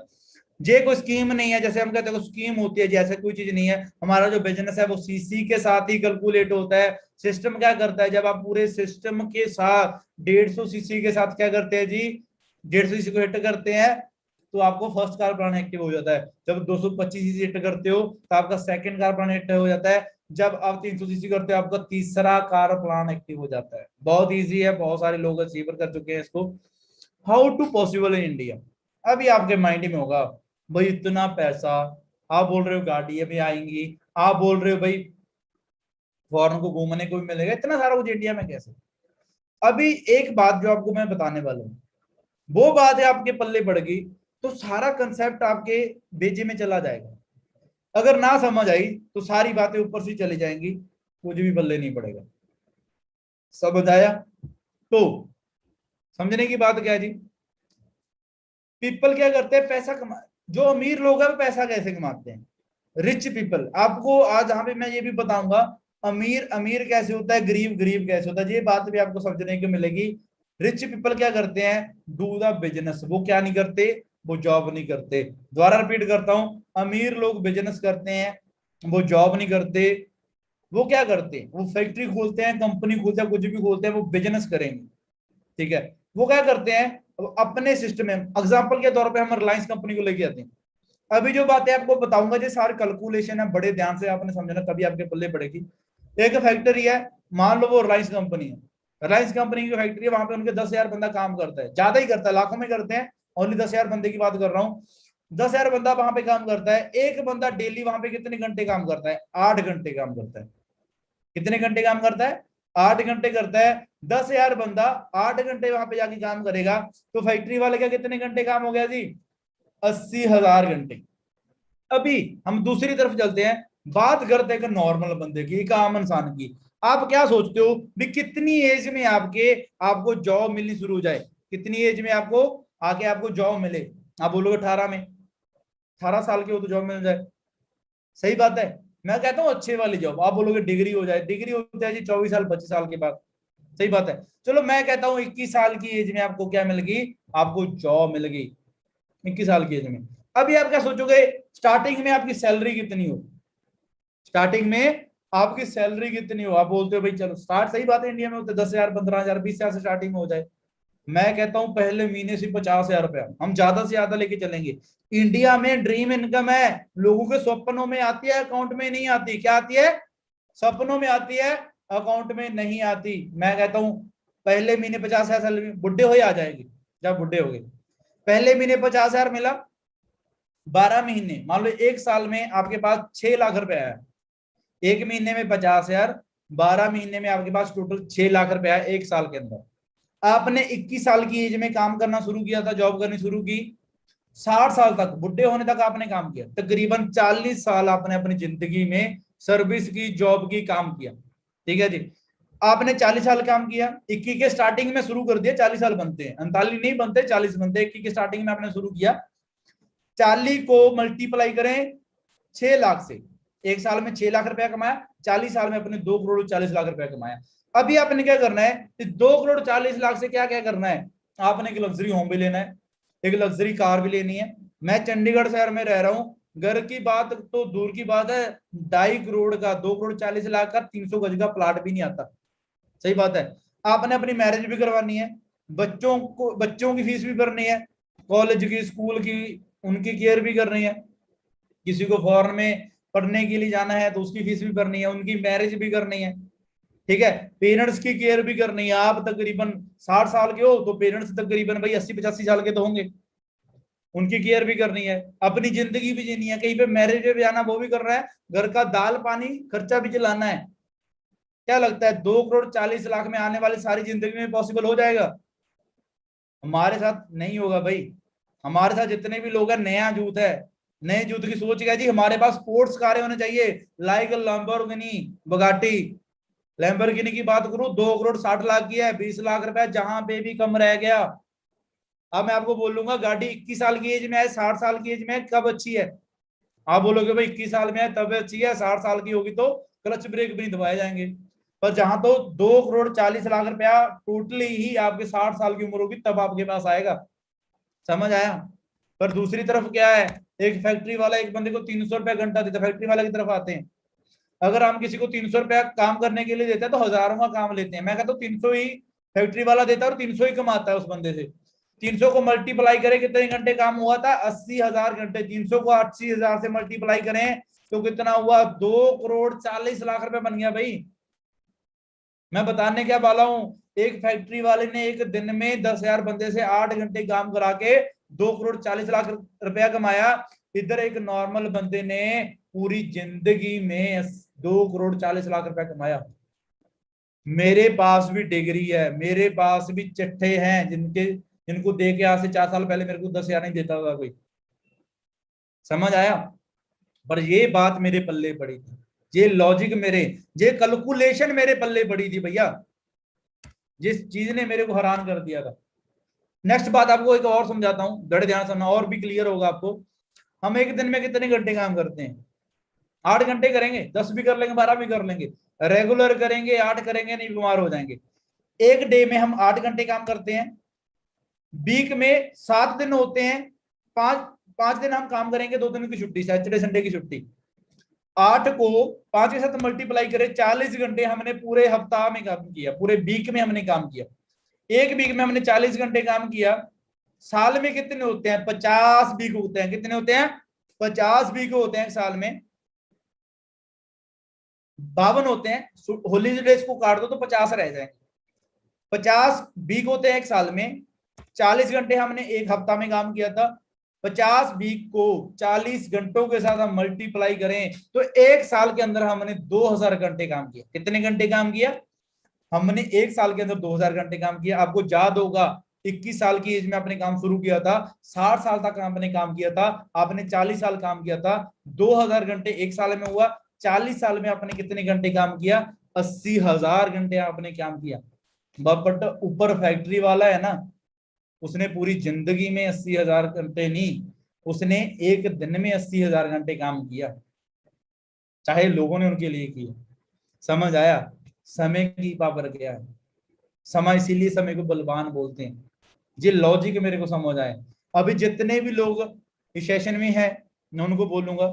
ये कोई स्कीम नहीं है, जैसे हम कहते हैं स्कीम होती है, जैसे कोई चीज नहीं है। हमारा जो बिजनेस है वो सीसी के साथ ही कैलकुलेट होता है। सिस्टम क्या करता है, जब आप पूरे सिस्टम के साथ 150 सीसी के साथ क्या करते हैं जी, 150 सीसी को हिट करते हैं तो आपको फर्स्ट कार प्लान एक्टिव हो जाता है। जब 225 सीसी हिट करते हो तो आपका सेकंड कार प्लान हिट हो जाता है। जब आप 300 सीसी करते हो आपका तीसरा कार प्लान एक्टिव हो जाता है। बहुत इजी है, बहुत सारे लोग अचीव कर चुके हैं इसको। How to possible in India, अभी आपके माइंड में होगा भाई इतना पैसा, आप बोल रहे हो गाड़ी अभी आएंगी, आप बोल रहे हो भाई फॉरेन को घूमने को भी मिलेगा, इतना सारा कुछ इंडिया में कैसे। अभी एक बात जो आपको मैं बताने वाला हूँ, वो बात है आपके पल्ले पड़ गई तो सारा कंसेप्ट आपके बेजे में चला जाएगा। अगर ना समझ आई तो सारी बातें ऊपर से चली जाएंगी, कुछ भी पल्ले नहीं पड़ेगा। समझ आया, तो समझने की बात क्या है जी, पीपल क्या करते हैं, पैसा कमा, जो अमीर लोग हैं वो पैसा कैसे कमाते हैं, रिच पीपल। आपको आज यहाँ पे मैं ये भी बताऊंगा अमीर अमीर कैसे होता है, गरीब गरीब कैसे होता है, ये बात भी आपको समझने को मिलेगी। रिच पीपल क्या करते हैं, डू द बिजनेस, वो क्या नहीं करते, वो जॉब नहीं करते। दोबारा रिपीट करता हूं, अमीर लोग बिजनेस करते हैं, वो जॉब नहीं करते। वो क्या करते हैं, वो फैक्ट्री खोलते हैं, कंपनी खोलते हैं, कुछ भी खोलते हैं, वो बिजनेस करेंगे, ठीक है। वो क्या करते हैं, अपने सिस्टम में एग्जांपल के तौर पे हम रिलायंस कंपनी को लेके आते हैं। अभी जो बातें आपको बताऊंगा ये सारी कैलकुलेशन है, बड़े ध्यान से आपने समझना तभी आपके पल्ले पड़ेगी। एक फैक्ट्री है, मान लो वो रिलायंस कंपनी है, रिलायंस कंपनी की फैक्ट्री है, वहां पे उनके 10,000 बंदा काम करता है, ज्यादा ही करता है, लाखों में करते हैं, ओनली 10,000 बंदे की बात कर रहा हूँ। 10,000 बंदा वहां पे काम करता है, एक बंदा डेली वहां पे कितने घंटे काम करता है, 8 घंटे काम करता है। कितने घंटे काम करता है, 8 घंटे करता है। 10,000 बंदा 8 घंटे वहां पे जाके काम करेगा तो फैक्ट्री वाले का कितने घंटे काम हो गया जी, 80,000 घंटे। अभी हम दूसरी तरफ चलते हैं, बात करते हैं नॉर्मल बंदे की, एक आम इंसान की। आप क्या सोचते हो भी कितनी एज में आपको जॉब मिलनी शुरू हो जाए, कितनी एज में आपको आके आपको जॉब मिले, आप बोलोगे 18 में, 18 साल के हो तो जॉब मिल जाए, सही बात है। मैं कहता हूँ अच्छे वाली जॉब, आप बोलोगे डिग्री हो जाए, डिग्री होती है जी 24 साल 25 साल के बाद, सही बात है। चलो मैं कहता हूँ 21 साल की एज में आपको क्या मिल गई, आपको जॉब मिल गई 21 साल की एज में। अभी आप क्या सोचोगे, स्टार्टिंग में आपकी सैलरी कितनी हो, स्टार्टिंग में आपकी सैलरी कितनी हो, आप बोलते हो भाई चलो स्टार्ट, सही बात है, इंडिया में होते 10,000 15,000 20,000 से स्टार्टिंग में हो जाए, मैं कहता हूं पहले महीने से 50,000 रुपया हम ज्यादा से ज्यादा लेके चलेंगे। इंडिया में ड्रीम इनकम है, लोगों के सपनों में आती है, अकाउंट में नहीं आती। क्या आती है? सपनों में आती है, अकाउंट में नहीं आती। मैं कहता हूं पहले महीने 50,000 सैलरी, बुढ़े हो ही आ जाएगी। जब बुढ़े हो गए, पहले महीने 50,000 मिला, 12 महीने, मान लो एक साल में आपके पास 6 लाख रुपया है। एक महीने में 50,000, 12 महीने में आपके पास टोटल 6 लाख रुपया है एक साल के अंदर। आपने 21 साल की एज में काम करना शुरू किया था, जॉब करनी शुरू की, 60 साल तक, बुढ़े होने तक आपने काम किया, तकरीबन 40 साल आपने अपनी जिंदगी में सर्विस की, जॉब की, काम किया। ठीक है जी, आपने 40 साल काम किया, 21 के स्टार्टिंग में शुरू कर दिया, 40 साल बनते हैं, 39 नहीं बनते, 40 बनते हैं। 21 के स्टार्टिंग में आपने शुरू किया, 40 को मल्टीप्लाई करें 6 लाख से, एक साल में 6 लाख रुपया कमाया, 40 साल में अपने 2 करोड़ 40 लाख रुपया कमाया। अभी आपने क्या करना है, 2 करोड़ 40 लाख से क्या क्या करना है? आपने एक लग्जरी होम भी लेना है, एक लग्जरी कार भी लेनी है। मैं चंडीगढ़ शहर में रह रहा हूं, घर की बात तो दूर की बात है, 2.5 करोड़ का, 2 करोड़ 40 लाख का 300 गज का प्लाट भी नहीं आता। सही बात है। आपने अपनी मैरिज भी करवानी है, बच्चों की फीस भी भरनी है, कॉलेज की, स्कूल की, उनकी केयर भी करनी है। किसी को फॉरेन में पढ़ने के लिए जाना है तो उसकी फीस भी भरनी है, उनकी मैरिज भी करनी है। ठीक है, पेरेंट्स की केयर भी करनी है। आप तकरीबन 60 साल के हो तो पेरेंट्स तकरीबन भाई 80-85 साल के तो होंगे, उनकी केयर भी करनी है, अपनी जिंदगी भी जीनी है, कहीं पे मैरिज पे जाना वो भी करना है, घर का दाल पानी खर्चा भी चलाना है। क्या लगता है 2 करोड़ 40 लाख में आने वाली सारी जिंदगी में पॉसिबल हो जाएगा? हमारे साथ नहीं होगा भाई। हमारे साथ जितने भी लोग हैं नया यूथ है, नए यूथ की सोच क्या है जी, हमारे पास स्पोर्ट्स कारें होने चाहिए, लाइक लैम्बोर्गिनी, बुगाटी। लैम्बोर्गिनी की बात करूं, 2 करोड़ 60 लाख की है, 20 लाख रुपए जहां पे भी कम रह गया। अब मैं आपको बोलूंगा गाड़ी 21 साल की एज में है, 60 साल की एज में है, कब अच्छी है? आप बोलोगे भाई 21 साल में है तब अच्छी है, 60 साल की होगी तो क्लच ब्रेक भी नहीं दबाए जाएंगे। पर जहां तो 2 करोड़ 40 लाख रुपया टोटली ही आपके 60 साल की उम्र होगी तब आपके पास आएगा। समझ आया? पर दूसरी तरफ क्या है, एक फैक्ट्री वाला एक बंदे को 300 रुपया घंटा देता है, फैक्ट्री वाले की तरफ आते हैं। अगर हम किसी को 300 रुपया काम करने के लिए देते हैं तो हजारों का काम लेते हैं। मैं कहता हूँ 300 ही फैक्ट्री वाला देता है और 300 ही कमाता है उस बंदे से। 300 को मल्टीप्लाई करें, कितने घंटे काम हुआ था? 80,000 घंटे। 300 को 80,000 से मल्टीप्लाई करें तो कितना हुआ? 2 करोड़ 40 लाख रुपए बन गया भाई। मैं बताने क्या वाला हूं, एक फैक्ट्री वाले ने एक दिन में 10,000 बंदे से 8 घंटे काम करा के 2 करोड़ 40 लाख रुपया कमाया। इधर एक नॉर्मल बंदे ने पूरी जिंदगी में 2 करोड़ 40 लाख रुपया कमाया। मेरे पास भी डिग्री है, मेरे पास भी चिट्ठे हैं जिनके जिनको दे के आज से 4 साल पहले मेरे को 10,000 नहीं देता था कोई। समझ आया? पर ये बात मेरे पल्ले पड़ी थी, ये लॉजिक मेरे, ये कैलकुलेशन मेरे पल्ले पड़ी थी भैया, जिस चीज ने मेरे को हैरान कर दिया था। नेक्स्ट बात आपको एक और समझाता हूं, बड़े ध्यान से, और भी क्लियर होगा आपको। हम एक दिन में कितने घंटे काम करते हैं? 8 घंटे करेंगे, 10 भी कर लेंगे, 12 भी कर लेंगे। रेगुलर करेंगे 8 करेंगे, नहीं बीमार हो जाएंगे। एक डे में हम 8 घंटे काम करते हैं, वीक में 7 दिन होते हैं, पांच पांच दिन हम काम करेंगे, 2 दिन की छुट्टी, सैटरडे संडे की छुट्टी। 8 को 5 के साथ मल्टीप्लाई करें, 40 घंटे हमने पूरे हफ्ता में काम किया, पूरे वीक में हमने काम किया। एक वीक में हमने 40 घंटे काम किया। साल में कितने होते हैं? 50 वीक होते हैं। कितने होते हैं? 50 वीक होते हैं साल में, 52 होते हैं। हॉलीडेज को काट दो तो 50 रह जाएंगे। 50 वीक होते हैं एक साल में, 40 घंटे हमने एक हफ्ता में काम किया था। 50 वीक को 40 घंटों के साथ हम मल्टीप्लाई करें तो एक साल के अंदर हमने 2,000 घंटे काम किया। कितने घंटे काम किया? हमने एक साल के अंदर 2,000 घंटे काम किया। आपको याद होगा 21 साल की एज में आपने काम शुरू किया था, 60 साल तक आपने काम किया था, आपने 40 साल काम किया था, 2,000 घंटे एक साल में हुआ। 40 साल में आपने कितने घंटे काम किया? 80,000 घंटे आपने काम किया। बट ऊपर फैक्ट्री वाला है ना, उसने पूरी जिंदगी में 80,000 घंटे नहीं, उसने एक दिन में 80,000 घंटे काम किया, चाहे लोगों ने उनके लिए किया। समझ आया? समय की पावर क्या है। समय, इसीलिए समय को बलवान बोलते हैं। ये लॉजिक मेरे को समझ आए। अभी जितने भी लोग इस सेशन में हैं, मैं उनको बोलूंगा,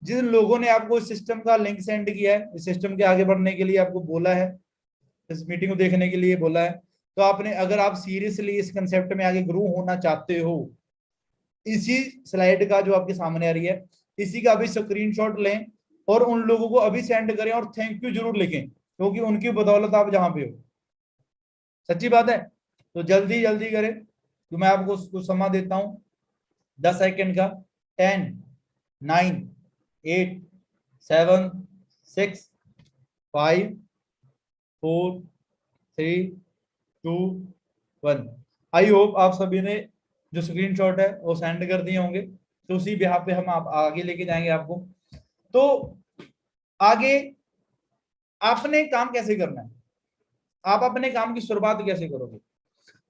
जिन लोगों ने आपको इस सिस्टम का लिंक सेंड किया है, इस सिस्टम के आगे बढ़ने के लिए आपको बोला है, इस मीटिंग को देखने के लिए बोला है, तो आपने, अगर आप सीरियसली इस कंसेप्ट में आगे ग्रो होना चाहते हो, इसी स्लाइड का जो आपके सामने आ रही है, इसी का अभी स्क्रीनशॉट लें और उन लोगों को अभी सेंड करें और थैंक यू जरूर लिखें, क्योंकि उनकी बदौलत आप जहां पे हो। सच्ची बात है। तो जल्दी जल्दी करें, तो मैं आपको कुछ समय देता हूं 10 सेकंड का। 10, 9, 8, 7, 6, 5, 4, 3, 2, 1। आई होप आप सभी ने जो स्क्रीनशॉट है वो सेंड कर दिए होंगे, तो उसी बिहाफ पे हम आप आगे लेके जाएंगे आपको। तो आगे आपने काम कैसे करना है, आप अपने काम की शुरुआत कैसे करोगे।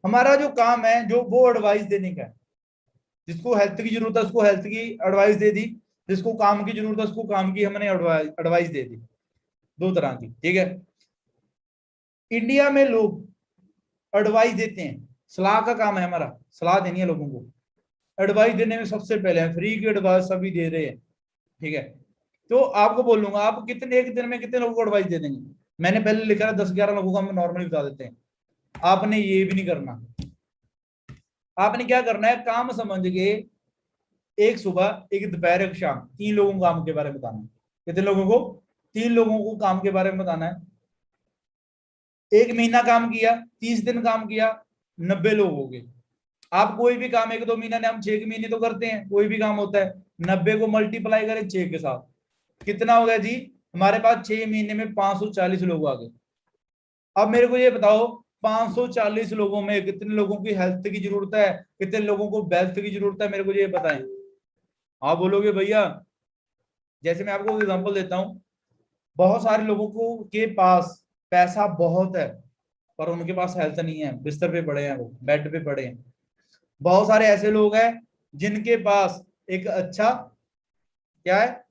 हमारा जो काम है, जो वो एडवाइस देने का है। जिसको हेल्थ की जरूरत है उसको हेल्थ की एडवाइस दे दी, जिसको काम की जरूरत है उसको काम की हमने एडवाइस दे दी, दो तरह की। ठीक है। इंडिया में लोग एडवाइस देते हैं, सलाह का काम है हमारा, सलाह देनी है लोगों को। एडवाइस देने में सबसे पहले है, फ्री की एडवाइस सभी दे रहे हैं। ठीक है। तो आपको बोलूंगा, आप कितने एक दिन में कितने लोगों को एडवाइस दे देंगे। मैंने पहले लिखा है 10-11 लोगों को हम नॉर्मली बता देते हैं। आपने ये भी नहीं करना। आपने क्या करना है, काम समझ के एक सुबह, एक दोपहर, एक शाम, 3 लोगों को काम के बारे में बताना है। कितने लोगों को, 3 लोगों को काम के बारे में बताना है। 1 महीना काम किया, 30 दिन काम किया, 90 लोग हो गए। आप कोई भी काम 1-2 महीना ने, हम 6 महीने तो करते हैं, कोई भी काम होता है। 90 को मल्टीप्लाई करें 6 के साथ, कितना हो गया जी, हमारे पास 6 महीने में 540 लोग आ गए। अब मेरे को ये बताओ, 540 लोगों में कितने लोगों की हेल्थ की जरूरत है, कितने लोगों को वेल्थ की जरूरत है, मेरे को ये बताएं। आप बोलोगे भैया, जैसे मैं आपको एग्जांपल देता हूं, बहुत सारे लोगों को के पास पैसा बहुत है, पर उनके पास हेल्थ नहीं है, बिस्तर पे पड़े हैं, वो बेड पे पड़े हैं। बहुत सारे ऐसे लोग हैं जिनके पास एक अच्छा, क्या है,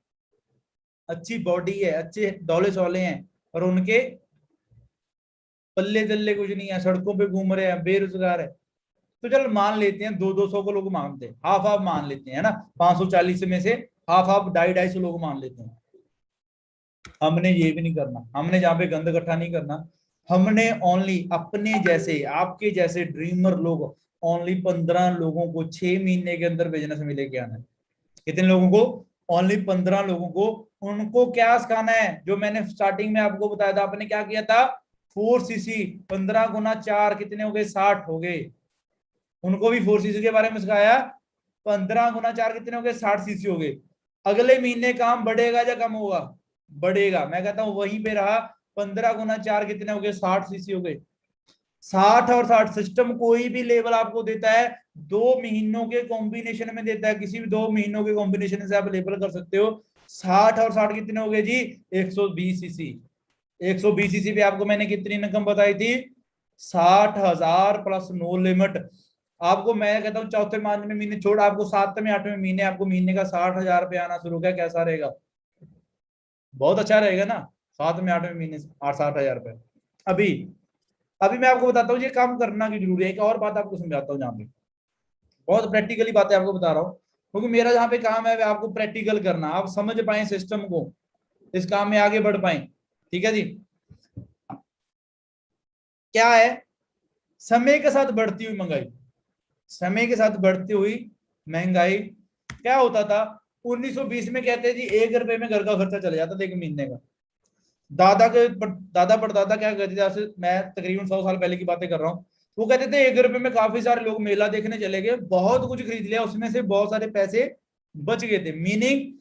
अच्छी बॉडी है, अच्छे दौले चौले हैं, और उनके पल्ले जल्ले कुछ नहीं है, सड़कों पे घूम रहे हैं, बेरोजगार है। तो चल मान लेते हैं 200-200 को लोग मानते हैं, हाफ हाफ मान लेते हैं, है ना। 540 में से हाफ हाफ 250-250 लोग मान लेते हैं। हमने ये भी नहीं करना, हमने जहां पे गंद इकट्ठा नहीं करना। हमने ओनली अपने जैसे, आपके जैसे ड्रीमर लोग, ओनली 15 लोगों को 6 महीने के अंदर बिजनेस में लेके आना है। कितने लोगों को, ओनली 15 लोगों को। उनको क्या सिखाना है, जो मैंने स्टार्टिंग में आपको बताया था, आपने क्या किया था, 4cc, 15 × 4 कितने हो गए, 60 हो गए। उनको भी 4cc के बारे में सिखाया। 15 × 4 कितने हो गए, 60cc हो गए। अगले महीने काम बढ़ेगा या कम होगा, बढ़ेगा। मैं कहता हूं वहीं पे रहा। 15 × 4 कितने हो गए, 60cc हो गए। 60 और 60 सिस्टम कोई भी लेवल आपको देता है, 2 महीनों के कॉम्बिनेशन में देता है, किसी भी 2 महीनों के कॉम्बिनेशन से आप लेबल कर सकते हो। 60 और 60 कितने हो गए जी, 120cc। 120cc पे आपको मैंने कितनी इनकम बताई थी, 60,000 प्लस नो लिमिट। आपको मैं कहता हूँ चौथे 5वें महीने छोड़, आपको 7वें 8वें महीने आपको महीने का 60,000 रुपये आना शुरू हो गया, कैसा रहेगा, बहुत अच्छा रहेगा ना। 7वें 8वें महीने 60,000 रुपये। अभी अभी मैं आपको बताता हूँ ये काम करना की जरूरी है। एक और बात आपको समझाता हूँ, जहाँ पे बहुत प्रैक्टिकली बातें आपको बता रहा हूँ, क्योंकि मेरा जहाँ पे काम है आपको प्रैक्टिकल करना, आप समझ पाए सिस्टम को, इस काम में आगे बढ़ पाए। ठीक है जी। क्या है, समय के साथ बढ़ती हुई महंगाई, समय के साथ बढ़ती हुई महंगाई। क्या होता था 1920 में, कहते जी 1 रुपए में घर का खर्चा चला जाता था 1 महीने का। दादा परदादा क्या कहते थे, जैसे मैं तकरीबन 100 साल पहले की बातें कर रहा हूँ, वो कहते थे 1 रुपए में काफी सारे लोग मेला देखने चले गए, बहुत कुछ खरीद लिया, उसमें से बहुत सारे पैसे बच गए थे। मीनिंग,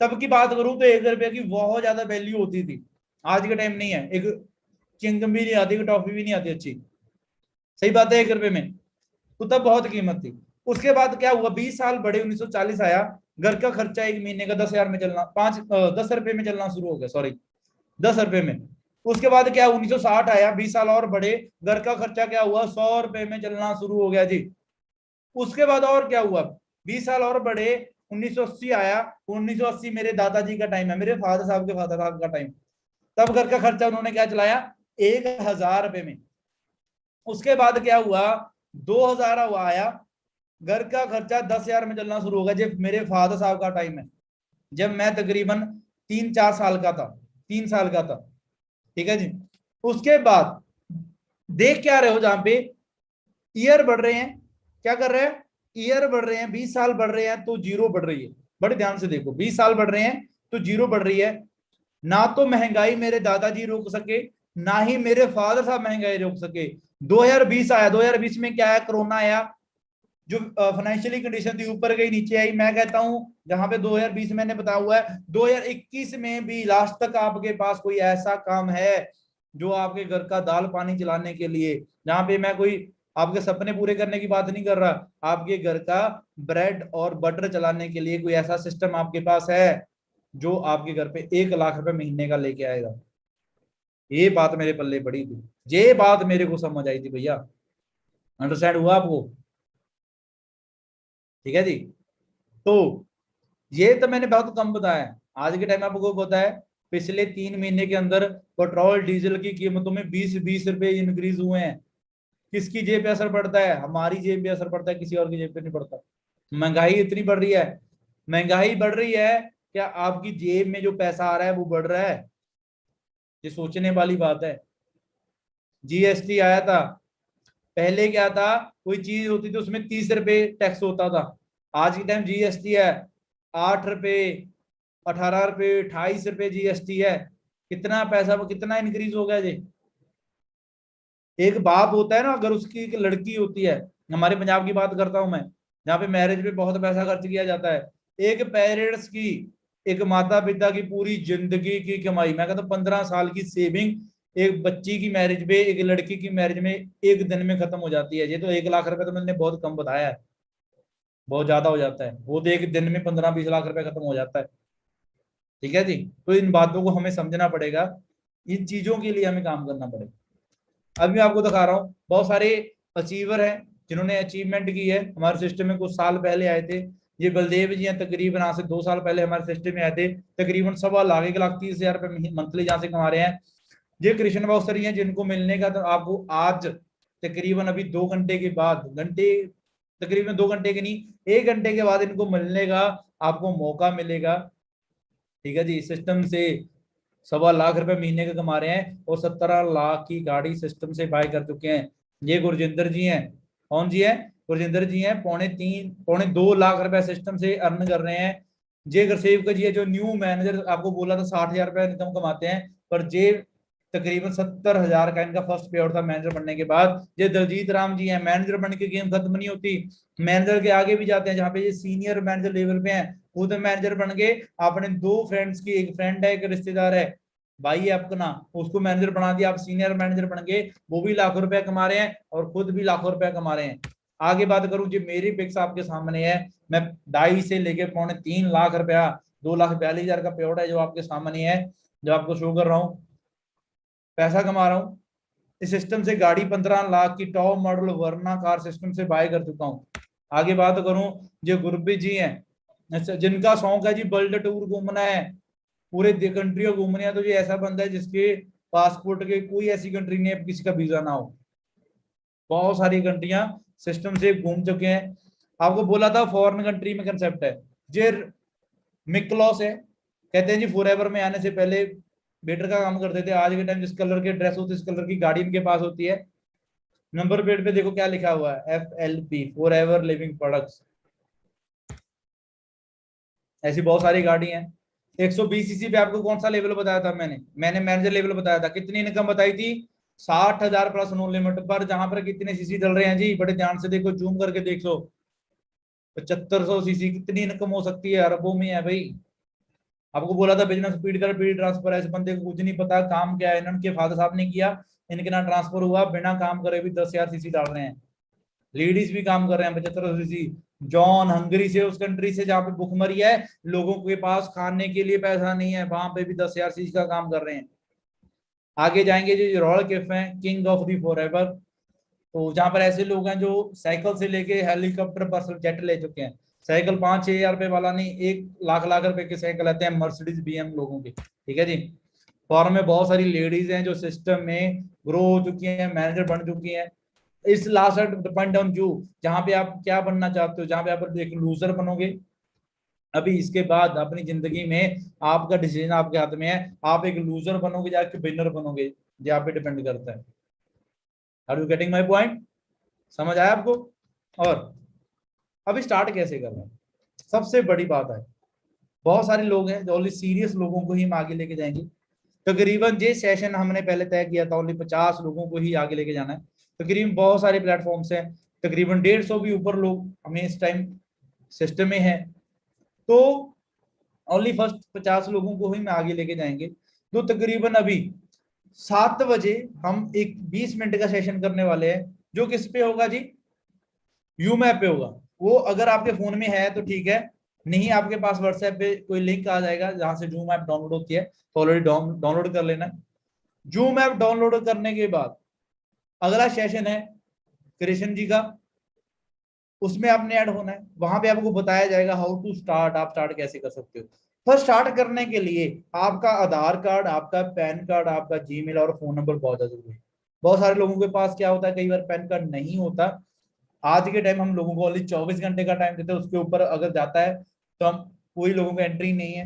तब की बात करूं तो 1 रुपए की बहुत ज्यादा वैल्यू होती थी। आज के टाइम नहीं है, एक चिंगम भी नहीं आती, टॉफी भी नहीं आती अच्छी, सही बात है, 1 रुपए में, तो तब बहुत कीमत थी। उसके बाद क्या हुआ, 20 साल बड़े, 1940 आया, घर का खर्चा 1 महीने का 10,000 में चलना, 10 रुपए में चलना शुरू हो गया, सॉरी 10 रुपए में। उसके बाद क्या, 1960 आया, 20 साल और बढ़े, घर का खर्चा क्या हुआ, 100 रुपए में चलना शुरू हो गया जी। उसके बाद और क्या हुआ, 20 साल और बढ़े, 1980 आया, 1980 मेरे दादाजी का टाइम है, मेरे फादर साहब के फादर साहब का टाइम। तब घर का खर्चा उन्होंने क्या चलाया, 1,000 रुपए में। उसके बाद क्या हुआ, 2000 आया, घर का खर्चा 10,000 में चलना शुरू हो गया जब मेरे फादर साहब का टाइम है, जब मैं तकरीबन 3-4 साल का था, 3 साल का था। ठीक है जी। उसके बाद देख क्या रहे हो, जहां पे ईयर बढ़ रहे हैं, क्या कर रहे हैं, ईयर बढ़ रहे हैं, 20 साल बढ़ रहे हैं तो जीरो बढ़ रही है। बड़े ध्यान से देखो, 20 साल बढ़ रहे हैं तो जीरो बढ़ रही है। ना तो महंगाई मेरे दादाजी रोक सके, ना ही मेरे फादर साहब महंगाई रोक सके। 2020 आया, 2020 में क्या आया, कोरोना आया, जो फाइनेंशियली कंडीशन थी ऊपर गई नीचे आई। मैं कहता हूं जहां पे 2020 मैंने बताया हुआ है, 2021 में भी लास्ट तक आपके पास कोई ऐसा काम है जो आपके घर का दाल पानी चलाने के लिए, जहां पे मैं कोई आपके सपने पूरे करने की बात नहीं कर रहा, आपके घर का ब्रेड और बटर चलाने के लिए कोई ऐसा सिस्टम आपके पास है जो आपके घर पे 1 लाख रुपए महीने का लेके आएगा। ये बात मेरे पल्ले पड़ी थी, ये बात मेरे को समझ आई थी भैया। अंडरस्टैंड हुआ आपको? ठीक है जी। तो ये तो मैंने बहुत कम बताया। आज के टाइम आपको पता है, पिछले 3 महीने के अंदर पेट्रोल डीजल की कीमतों में 20-20 रुपए इंक्रीज हुए हैं। किसकी जेब पे असर पड़ता है? हमारी जेब पे असर पड़ता है, किसी और की जेब पे नहीं पड़ता। महंगाई इतनी बढ़ रही है, महंगाई बढ़ रही है, क्या आपकी जेब में जो पैसा आ रहा है वो बढ़ रहा है? ये सोचने वाली बात है। जीएसटी आया था, पहले क्या था, कोई चीज होती थी उसमें 30 रुपए टैक्स होता था। आज के टाइम जीएसटी है 8 रुपए, 18 रुपए, 28 रुपए जीएसटी है। कितना पैसा, कितना इंक्रीज हो गया जी। एक बाप होता है ना, अगर उसकी एक लड़की होती है, हमारे पंजाब की बात करता हूं मैं, जहाँ पे मैरिज पे बहुत पैसा खर्च किया जाता है, एक पेरेंट्स की, एक माता पिता की पूरी जिंदगी की कमाई, मैं कहता हूँ 15 साल की सेविंग एक बच्ची की मैरिज पे, एक लड़की की मैरिज में एक दिन में खत्म हो जाती है। ये तो 1 लाख रुपए तो मैंने बहुत कम बताया है, बहुत ज्यादा हो जाता है। वो तो एक दिन में 15-20 लाख रुपए खत्म हो जाता है। ठीक है जी। तो इन बातों को हमें समझना पड़ेगा, इन चीजों के लिए हमें काम करना पड़ेगा। अभी मैं आपको दिखा रहा हूँ, बहुत सारे अचीवर हैं जिन्होंने अचीवमेंट की है, हमारे सिस्टम में कुछ साल पहले आए थे। ये बलदेव जी हैं, तकरीबन आज से 2 साल पहले हमारे सिस्टम में आए थे। तकरीबन 1.25 लाख, 1,30,000 रुपए मंथली जहां से कमा रहे हैं। ये कृष्ण बॉक्सर ही हैं जिनको मिलने का, तो आपको आज तकरीबन अभी 2 घंटे के बाद, घंटे तकरीबन 2 घंटे के नहीं, 1 घंटे के बाद इनको मिलने का आपको मौका मिलेगा। ठीक है जी। सिस्टम से 1.25 लाख रुपए महीने का कमा रहे हैं और 17 लाख की गाड़ी सिस्टम से बाय कर चुके हैं। ये गुरजिंदर जी हैं। कौन जी है? गुरजिंदर जी हैं। 2.5 लाख रुपए सिस्टम से अर्न कर रहे हैं। जे गुरसेव का जी है, जो न्यू मैनेजर आपको बोला था 60,000 रुपए इनकम कमाते हैं, पर जे तकरीबन 70,000 का इनका फर्स्ट पे आउट था मैनेजर बनने के बाद। ये दलजीत राम जी हैं। मैनेजर बनने की गेम खत्म नहीं होती, मैनेजर के आगे भी जाते हैं, जहां पे ये सीनियर मैनेजर लेवल पे हैं, खुद मैनेजर बन गए। आपने 2 फ्रेंड्स की, एक फ्रेंड है, एक रिश्तेदार है, भाई है अपना, उसको मैनेजर बना दिया, आप सीनियर मैनेजर बन गए। वो भी लाखों रुपए कमा रहे हैं और खुद भी लाखों रुपए कमा रहे हैं। आगे बात करूं, जो मेरी पिक्स आपके सामने है, मैं 2.5 से लेके 3.25 लाख रुपया, 2,42,000 का पेआउट है जो आपके सामने है, जो आपको शो कर रहा हूँ। पैसा कमा रहा हूँ इस सिस्टम से। गाड़ी 15 लाख की top model Verna car system से बाय कर चुका हूँ। आगे बात करूं, जो गुरप्रीत जी हैं, अच्छा, जिनका शौक है जी वर्ल्ड टूर घूमना है, पूरे कंट्री घूमने हैं, तो ये ऐसा बंदा है जिसके पासपोर्ट के कोई ऐसी कंट्री नहीं है किसी का वीजा ना हो। बहुत सारी कंट्रियां सिस्टम से घूम चुके हैं। आपको बोला था फॉरेन कंट्री में कंसेप्ट है, जे मिकलॉस है, कहते हैं जी फॉरएवर में आने से पहले वेटर का काम करते थे। आज के टाइम जिस कलर के ड्रेस होती है, इस कलर की गाड़ी इनके पास होती है। नंबर प्लेट पे देखो क्या लिखा हुआ है, FLP, for ever living products. ऐसी बहुत सारी गाड़ी हैं। 120 सीसी पे आपको कौन सा लेवल बताया था? मैंने मैनेजर लेवल बताया था। कितनी इनकम बताई थी? 60,000 प्लस नो लिमिट पर। जहां पर कितने सीसी चल रहे हैं जी, बड़े ध्यान से देखो, जूम करके देख लो। 7500 सीसी, कितनी इनकम हो सकती है? अरबों में है भाई। आपको बोला था बिजनेस स्पीड कर पीडी ट्रांसफर है, इस बंदे को कुछ नहीं पता काम क्या है। इनके फादर साहब ने किया, इनके ना ट्रांसफर हुआ, बिना काम करे भी 10,000 सीसी डाल रहे हैं। लेडीज भी काम कर रहे हैं 75 सीसी। जॉन हंगरी से, उस कंट्री से जहाँ पे भुखमरी है, लोगों के पास खाने के लिए पैसा नहीं है, वहां पे भी 10,000 सीसी का काम कर रहे हैं। आगे जाएंगे जो रॉयल कैफ है, किंग ऑफ दी फॉरएवर, तो जहां पर ऐसे लोग हैं जो साइकिल से लेके हेलीकॉप्टर पर्सनल जेट ले चुके हैं। साइकिल 5-6 हजार रुपए वाला नहीं, 1 लाख रुपए के साइकिल आते हैं मर्सिडीज BM लोगों के। ठीक है जी। फॉरम में बहुत सारी लेडीज हैं जो सिस्टम में ग्रो हो चुकी हैं, मैनेजर बन चुकी हैं। इस लास्ट डिपेंड ऑन यू, जहां पे आप क्या बनना चाहते हो। जहां पे आप एक लूजर बनोगे, अभी इसके बाद अपनी जिंदगी में आपका डिसीजन आपके हाथ में है। आप एक लूजर बनोगे या विनर बनोगे, ये आप पे डिपेंड करता है। Are you getting my point? समझ आया आपको? और अभी स्टार्ट कैसे कर रहे हैं, सबसे बड़ी बात है, बहुत सारे लोग हैं जो ओनली सीरियस लोगों को ही हम आगे लेके जाएंगे। तकरीबन ये सेशन हमने पहले तय किया था ओनली 50 लोगों को ही आगे लेके जाना है। तकरीबन बहुत सारे प्लेटफॉर्म्स हैं, तकरीबन 150 भी ऊपर लोग हमें इस टाइम सिस्टम में है, तो ओनली फर्स्ट 50 लोगों को ही मैं आगे लेके जाएंगे। तो तकरीबन अभी 7 बजे हम एक 20 मिनट का सेशन करने वाले हैं, जो किस पे होगा जी? यूमैप पे होगा। वो अगर आपके फोन में है तो ठीक है, नहीं आपके पास व्हाट्सएप पे कोई लिंक आ जाएगा जहां से जूम ऐप डाउनलोड होती है, तो ऑलरेडी डाउनलोड कर लेना। जूम ऐप डाउनलोड करने के बाद अगला सेशन है कृष्ण जी का, उसमें आपने ऐड होना है। वहां पे आपको बताया जाएगा हाउ टू स्टार्ट, आप स्टार्ट कैसे कर सकते हो। फर्स्ट स्टार्ट करने के लिए आपका आधार कार्ड, आपका पैन कार्ड, आपका जीमेल और फोन नंबर बहुत जरूरी है। बहुत सारे लोगों के पास क्या होता है, कई बार पैन कार्ड नहीं होता। आज के टाइम हम लोगों को ओनली 24 घंटे का टाइम देते हैं, उसके ऊपर अगर जाता है तो हम कोई लोगों को एंट्री नहीं है।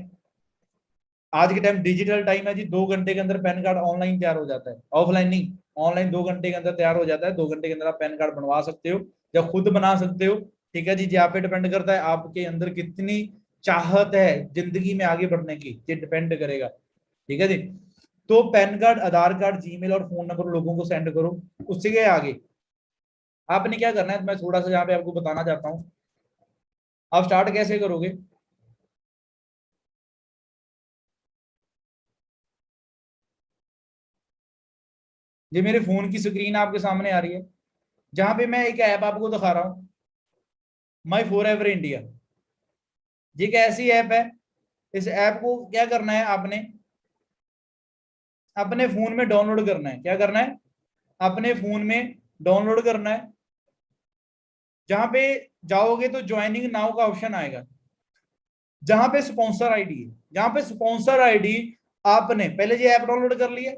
आज के टाइम डिजिटल टाइम है जी, 2 घंटे के अंदर पैन कार्ड ऑनलाइन तैयार हो जाता है, ऑफलाइन नहीं, ऑनलाइन 2 घंटे के अंदर तैयार हो जाता है। 2 घंटे के अंदर आप पैन कार्ड बनवा सकते हो या खुद बना सकते हो। ठीक है जी, आप पे डिपेंड करता है आपके अंदर कितनी चाहत है जिंदगी में आगे बढ़ने की, ये डिपेंड करेगा। ठीक है जी, तो पैन कार्ड, आधार कार्ड, जीमेल और फोन नंबर लोगों को सेंड करो। उससे आगे आपने क्या करना है, मैं थोड़ा सा यहाँ पे आपको बताना चाहता हूँ। आप स्टार्ट कैसे करोगे? ये मेरे फोन की स्क्रीन आपके सामने आ रही है, जहां पे मैं एक ऐप आपको दिखा रहा हूं, माई फॉर एवर इंडिया। ये एक ऐसी ऐप है, इस ऐप को क्या करना है, आपने अपने फोन में डाउनलोड करना है। क्या करना है? अपने फोन में डाउनलोड करना है। जहां पे जाओगे तो ज्वाइनिंग नाउ का ऑप्शन आएगा, जहां पे स्पॉन्सर आईडी है। जहां पे स्पॉन्सर आईडी, आपने पहले ये ऐप डाउनलोड कर लिया,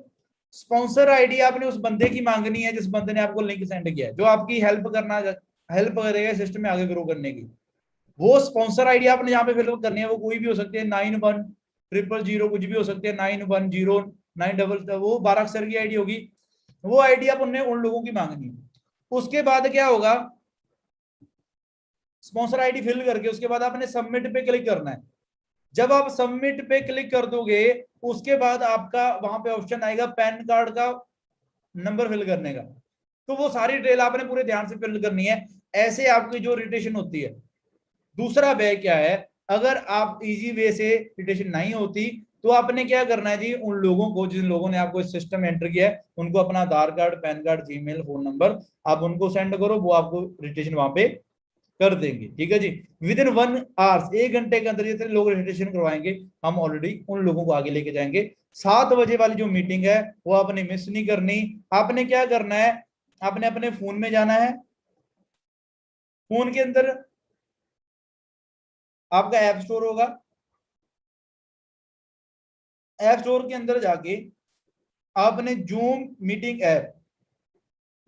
स्पॉन्सर आईडी आपने उस बंदे की मांगनी है जिस बंदे ने आपको लिंक सेंड किया है, जो आपकी हेल्प करेगा सिस्टम में आगे ग्रो करने की। वो स्पॉन्सर आईडी आपने यहाँ पे फिलअप करनी है, वो कोई भी हो सकती है, 910000 कुछ भी हो सकती है, 9109 वो 12 अक्षर की आईडी होगी। वो आईडी आप उन्हें उन लोगों की मांगनी है। उसके बाद क्या होगा, स्पॉन्सर आईडी फिल करके उसके बाद आपने सबमिट पे क्लिक करना है। जब आप सबमिट पे क्लिक कर दोगे, उसके बाद आपका वहां पे ऑप्शन आएगा पैन कार्ड का नंबर फिल करने का। तो वो सारी डिटेल आपने पूरे ध्यान से फिल करनी है। ऐसे आपकी जो रिटेशन होती है। दूसरा वे क्या है, अगर आप इजी वे से रिटेशन नहीं होती तो आपने क्या करना है जी, उन लोगों को जिन लोगों ने आपको इस सिस्टम में एंटर किया है, उनको अपना Aadhaar card, PAN card, Gmail, phone number आप उनको सेंड करो, वो आपको रिटेशन वहां पे कर देंगे। ठीक है जी, विद इन 1 आवर्स, 1 घंटे के अंदर जितने लोग रजिस्ट्रेशन करवाएंगे, हम ऑलरेडी उन लोगों को आगे लेके जाएंगे। 7 बजे वाली जो मीटिंग है वो आपने मिस नहीं करनी। आपने क्या करना है, आपने अपने फोन में जाना है, फोन के अंदर आपका ऐप स्टोर होगा, ऐप स्टोर के अंदर जाके आपने जूम मीटिंग ऐप,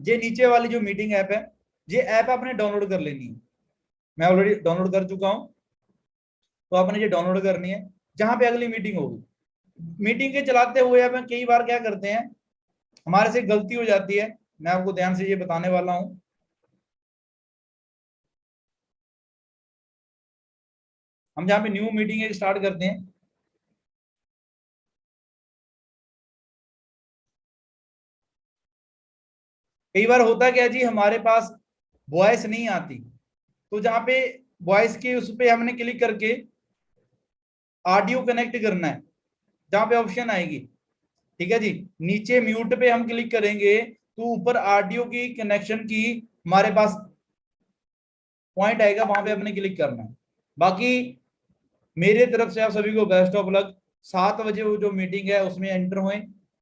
ये नीचे वाली जो मीटिंग ऐप है, ये ऐप आपने डाउनलोड कर लेनी है। मैं ऑलरेडी डाउनलोड कर चुका हूं, तो आपने ये डाउनलोड करनी है। जहां पे अगली मीटिंग होगी, मीटिंग के चलाते हुए आप कई बार क्या करते हैं, हमारे से गलती हो जाती है, मैं आपको ध्यान से ये बताने वाला हूं। हम जहां पे न्यू मीटिंग एक स्टार्ट करते हैं, कई बार होता क्या जी, हमारे पास वॉइस नहीं आती, तो जहां पे वॉइस के उस पे हमने क्लिक करके ऑडियो कनेक्ट करना है, जहां पे ऑप्शन आएगी। ठीक है जी, नीचे म्यूट पे हम क्लिक करेंगे तो ऊपर ऑडियो की कनेक्शन की हमारे पास पॉइंट आएगा, वहां पे अपने क्लिक करना है। बाकी मेरे तरफ से आप सभी को बेस्ट ऑफ लक। 7 बजे वो जो मीटिंग है उसमें एंटर हुए,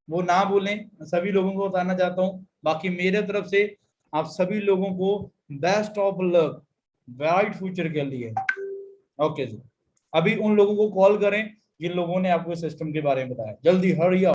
वो ना भूलें, सभी लोगों को बताना चाहता हूँ। बाकी मेरे तरफ से आप सभी लोगों को best of luck bright future के लिए। ओके जी, अभी उन लोगों को कॉल करें जिन लोगों ने आपको सिस्टम के बारे में बताया, जल्दी हरी